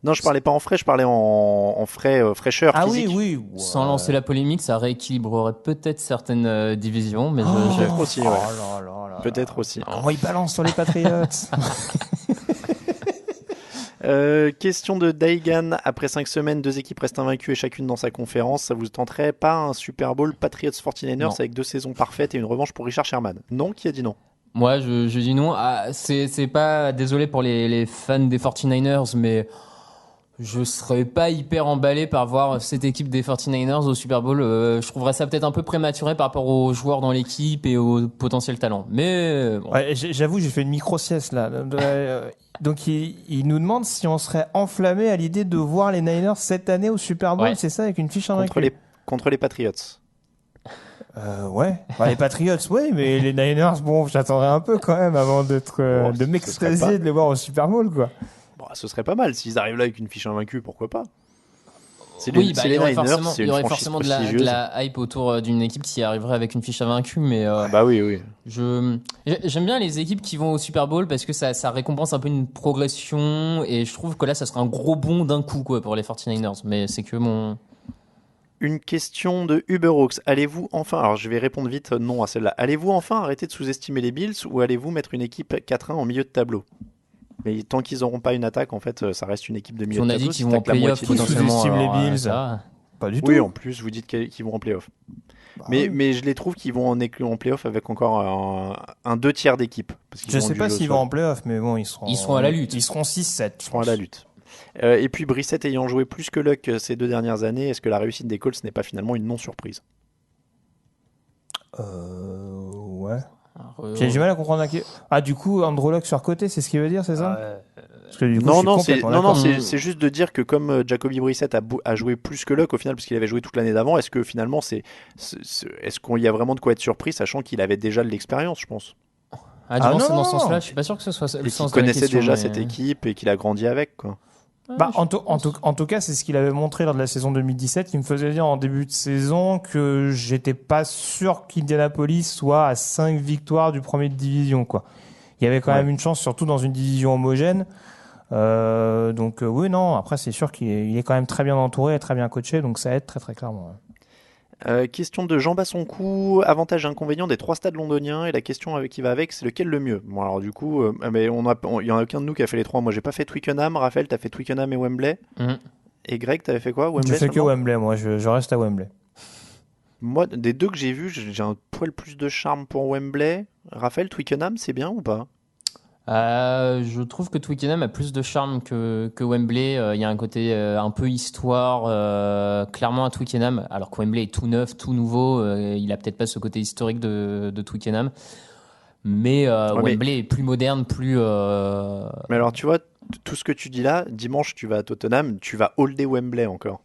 Non, je parlais pas en frais, je parlais en frais fraîcheur physique. Oui. Ouais. Sans lancer la polémique, ça rééquilibrerait peut-être certaines divisions, mais peut-être aussi, ouais. Peut-être aussi. Oh, il balance sur les Patriots. Question de Daigan. Après 5 semaines, 2 équipes restent invaincues et chacune dans sa conférence. Ça vous tenterait pas un Super Bowl Patriots 49ers avec 2 saisons parfaites et une revanche pour Richard Sherman? Non, qui a dit non? Moi, je dis non. C'est pas, désolé pour les fans des 49ers, mais je serais pas hyper emballé par voir cette équipe des 49ers au Super Bowl. Je trouverais ça peut-être un peu prématuré par rapport aux joueurs dans l'équipe et aux potentiels talents. Mais bon. Ouais, j'avoue, j'ai fait une micro-sieste là. Donc il nous demande si on serait enflammé à l'idée de voir les Niners cette année au Super Bowl, c'est ça, avec une fiche invaincue contre les Patriots. Ouais. Enfin, les Patriots, oui, mais les Niners, bon, j'attendrai un peu quand même avant de m'extasier de les voir au Super Bowl, quoi. Bon, ce serait pas mal s'ils arrivent là avec une fiche invaincue, pourquoi pas. Il y aurait forcément de la hype autour d'une équipe qui arriverait avec une fiche invaincue, mais oui. J'aime bien les équipes qui vont au Super Bowl parce que ça récompense un peu une progression, et je trouve que là ça serait un gros bond d'un coup pour les 49ers, mais c'est que mon... Une question de Uberhawks. Allez-vous enfin, alors je vais répondre vite non à celle-là, allez-vous enfin arrêter de sous-estimer les Bills, ou allez-vous mettre une équipe 4-1 en milieu de tableau? Mais tant qu'ils n'auront pas une attaque, en fait, ça reste une équipe de milieu On de a dit tableau. qu'ils vont en play-off potentiellement. Sous-estime les alors, Bills. ça. Pas du tout. Oui, en plus, vous dites qu'ils vont en play-off. Mais je les trouve qu'ils vont en play-off avec encore un 2/3 d'équipe. Je sais pas s'ils vont en play-off, mais bon, ils seront à la lutte. Ils seront 6-7. Ils seront à la lutte. Et puis Brissett ayant joué plus que Luck ces 2 dernières années, est-ce que la réussite des Colts n'est pas finalement une non-surprise? Ouais. J'ai du mal à comprendre. Du coup, Andrew Luck sur côté, c'est ce qu'il veut dire, c'est ça? Parce que, du coup, non, c'est juste de dire que comme Jacoby Brissett a joué plus que Luck au final, parce qu'il avait joué toute l'année d'avant, est-ce que finalement, est-ce qu'il y a vraiment de quoi être surpris, sachant qu'il avait déjà de l'expérience, je pense. C'est dans ce sens-là, je suis pas sûr que ce soit le sens de la question. Il connaissait déjà cette équipe et qu'il a grandi avec, quoi. En tout cas, c'est ce qu'il avait montré lors de la saison 2017, qui me faisait dire en début de saison que j'étais pas sûr qu'Indianapolis soit à 5 victoires du premier de division, quoi. Il y avait quand même une chance, surtout dans une division homogène. Oui, non, après c'est sûr qu'il est quand même très bien entouré et très bien coaché, donc ça aide très très clairement. Question de Jean Bassoncourt, avantage et inconvénient des 3 stades londoniens, et la question qui va avec, c'est lequel le mieux? Bon, alors du coup, mais il y en a aucun de nous qui a fait les 3. Moi j'ai pas fait Twickenham. Raphaël, t'as fait Twickenham et Wembley. Et Greg, t'avais fait quoi? Wembley? Je fais que Wembley, moi je reste à Wembley. Moi, des 2 que j'ai vus, j'ai un poil plus de charme pour Wembley. Raphaël, Twickenham, c'est bien ou pas? Je trouve que Twickenham a plus de charme que Wembley. Il y a un côté un peu histoire, clairement à Twickenham, alors que Wembley est tout neuf, tout nouveau. Il a peut-être pas ce côté historique de Twickenham, mais Wembley est plus moderne, plus. Mais alors tu vois, tout ce que tu dis là, dimanche tu vas à Tottenham, tu vas holder Wembley encore.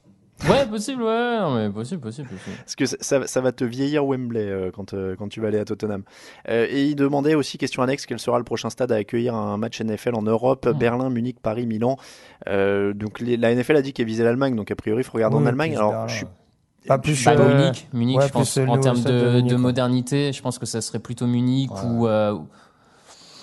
Ouais, possible, ouais, non, mais possible. Parce que ça va te vieillir Wembley quand tu vas aller à Tottenham. Et il demandait aussi, question annexe, quel sera le prochain stade à accueillir un match NFL en Europe? Berlin, Munich, Paris, Milan. Donc la NFL a dit qu'elle visait l'Allemagne, donc a priori il faut regarder en Allemagne. Alors je suis Munich, je pense, en termes de modernité, je pense que ça serait plutôt Munich ou.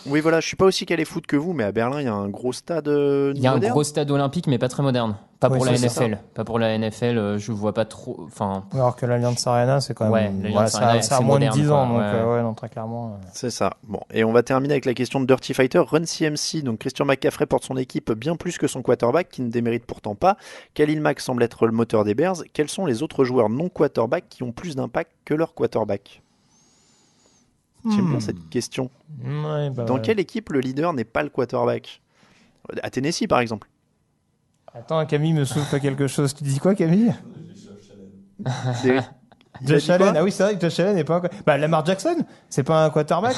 Oui, voilà, je suis pas aussi calé foot que vous, mais à Berlin, il y a un gros stade Il y a un gros stade olympique, mais pas très moderne. Pas pour la NFL. Pas pour la NFL, je vois pas trop. Enfin. Alors que l'Allianz Arena, c'est quand même. Ça a moins de 10 ans, donc non, très clairement. C'est ça. Bon, et on va terminer avec la question de Dirty Fighter. Run CMC, donc Christian McCaffrey porte son équipe bien plus que son quarterback, qui ne démérite pourtant pas. Khalil Mack semble être le moteur des Bears. Quels sont les autres joueurs non quarterback qui ont plus d'impact que leur quarterback? J'aime bien cette question. Dans quelle équipe le leader n'est pas le quarterback? À Tennessee, par exemple. Attends, Camille me souffle quelque chose. Tu dis quoi, Camille? Josh Allen. Ah oui, c'est vrai que Josh Allen n'est pas un... Lamar Jackson, c'est pas un quarterback?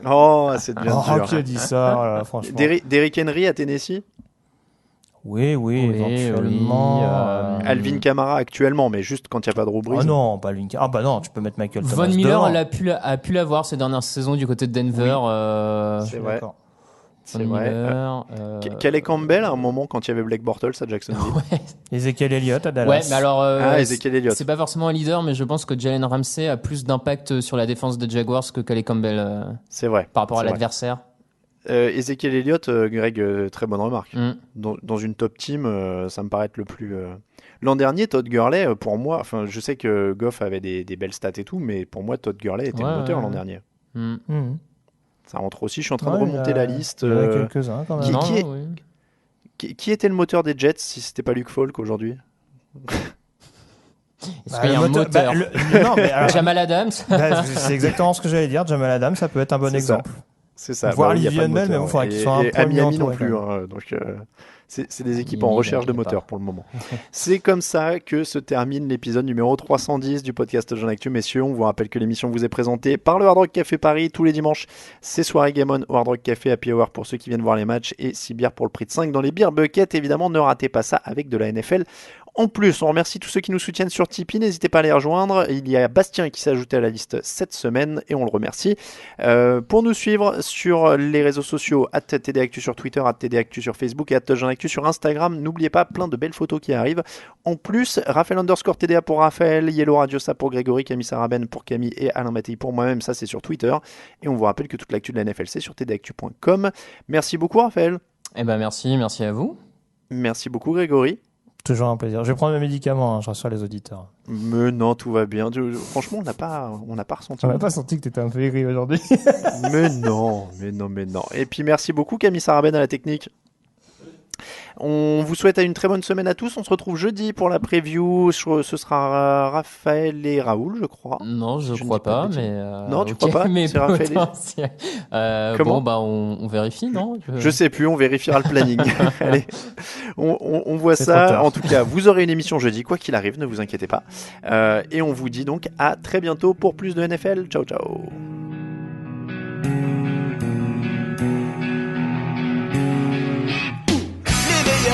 Oh, c'est bien dur. Qui a dit ça, franchement. Derrick Henry à Tennessee? Oui, éventuellement. Alvin Kamara actuellement, mais juste quand il n'y a pas de Drew Brees. Ah non, pas Alvin Kamara. Ah bah non, tu peux mettre Michael Thomas. Von Miller a pu l'avoir ces dernières saisons du côté de Denver. C'est vrai. C'est vrai. Calais Campbell à un moment quand il y avait Blake Bortles à Jacksonville. Ezekiel Elliott à Dallas. Ouais, mais alors Ezekiel Elliott. C'est pas forcément un leader, mais je pense que Jalen Ramsey a plus d'impact sur la défense des Jaguars que Calais Campbell. C'est vrai. Par rapport à l'adversaire. Ezekiel Elliott, Greg, très bonne remarque. Dans une top team, ça me paraît être le plus. L'an dernier, Todd Gurley, pour moi, enfin, je sais que Goff avait des belles stats et tout, mais pour moi, Todd Gurley était le moteur l'an dernier. Ça rentre aussi. Je suis en train de remonter la liste. Il y en a quelques-uns quand même. Qui était le moteur des Jets si c'était pas Luke Falk aujourd'hui? Est-ce qu'il y a un moteur Jamal Adams. C'est exactement ce que j'allais dire. Jamal Adams, ça peut être un bon exemple. C'est ça. Voir Livion Bell, mais il faudrait qu'il soit un peu Miami non plus. Donc, c'est des équipes en recherche de moteur pour le moment. C'est comme ça que se termine l'épisode numéro 310 du podcast Jean Actu. Messieurs, on vous rappelle que l'émission vous est présentée par le Hard Rock Café Paris tous les dimanches. C'est soirée Game On au Hard Rock Café, Happy Hour pour ceux qui viennent voir les matchs et 6 bières pour le prix de 5 dans les beer buckets. Évidemment, ne ratez pas ça avec de la NFL. En plus, on remercie tous ceux qui nous soutiennent sur Tipeee. N'hésitez pas à les rejoindre. Il y a Bastien qui s'est ajouté à la liste cette semaine et on le remercie. Pour nous suivre sur les réseaux sociaux, @TDActu sur Twitter, @TDActu sur Facebook et @JeanActu sur Instagram. N'oubliez pas, plein de belles photos qui arrivent. En plus, Raphaël_TDA pour Raphaël, Yellow Radiosa pour Grégory, Camille Saraben pour Camille et Alain Mattei pour moi-même. Ça, c'est sur Twitter. Et on vous rappelle que toute l'actu de la NFL, c'est sur tdactu.com. Merci beaucoup, Raphaël. Merci à vous. Merci beaucoup, Grégory. Toujours un plaisir. Je vais prendre mes médicaments, hein, je rassure les auditeurs. Mais non, tout va bien. Franchement, on n'a pas ressenti. On n'a pas senti que t'étais un peu aigri aujourd'hui. Mais non. Et puis merci beaucoup Camille Sarabène à la technique. On vous souhaite une très bonne semaine à tous. On se retrouve jeudi pour la preview. Ce sera Raphaël et Raoul, je crois. Non, je crois pas, mais non, tu crois pas? Mais c'est Raphaël. Comment? Bon, on vérifie, non? Je sais plus. On vérifiera le planning. Allez, on voit ça. En tout cas, vous aurez une émission jeudi, quoi qu'il arrive. Ne vous inquiétez pas. Et on vous dit donc à très bientôt pour plus de NFL. Ciao, ciao.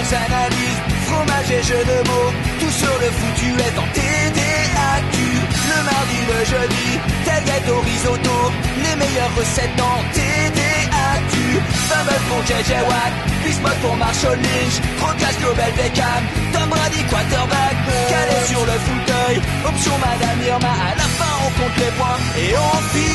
Analyse, fromage et jeux de mots, tout sur le foutu est en TDAQ. Le mardi, le jeudi, tailgate au risotto, les meilleures recettes dans TDAQ. Fumble pour JJ Watt, Bismuth pour Marshall Lynch, Procast Global Beckham, Tom Brady quarterback, calé sur le fauteuil, option Madame Irma, à la fin on compte les points et on finit.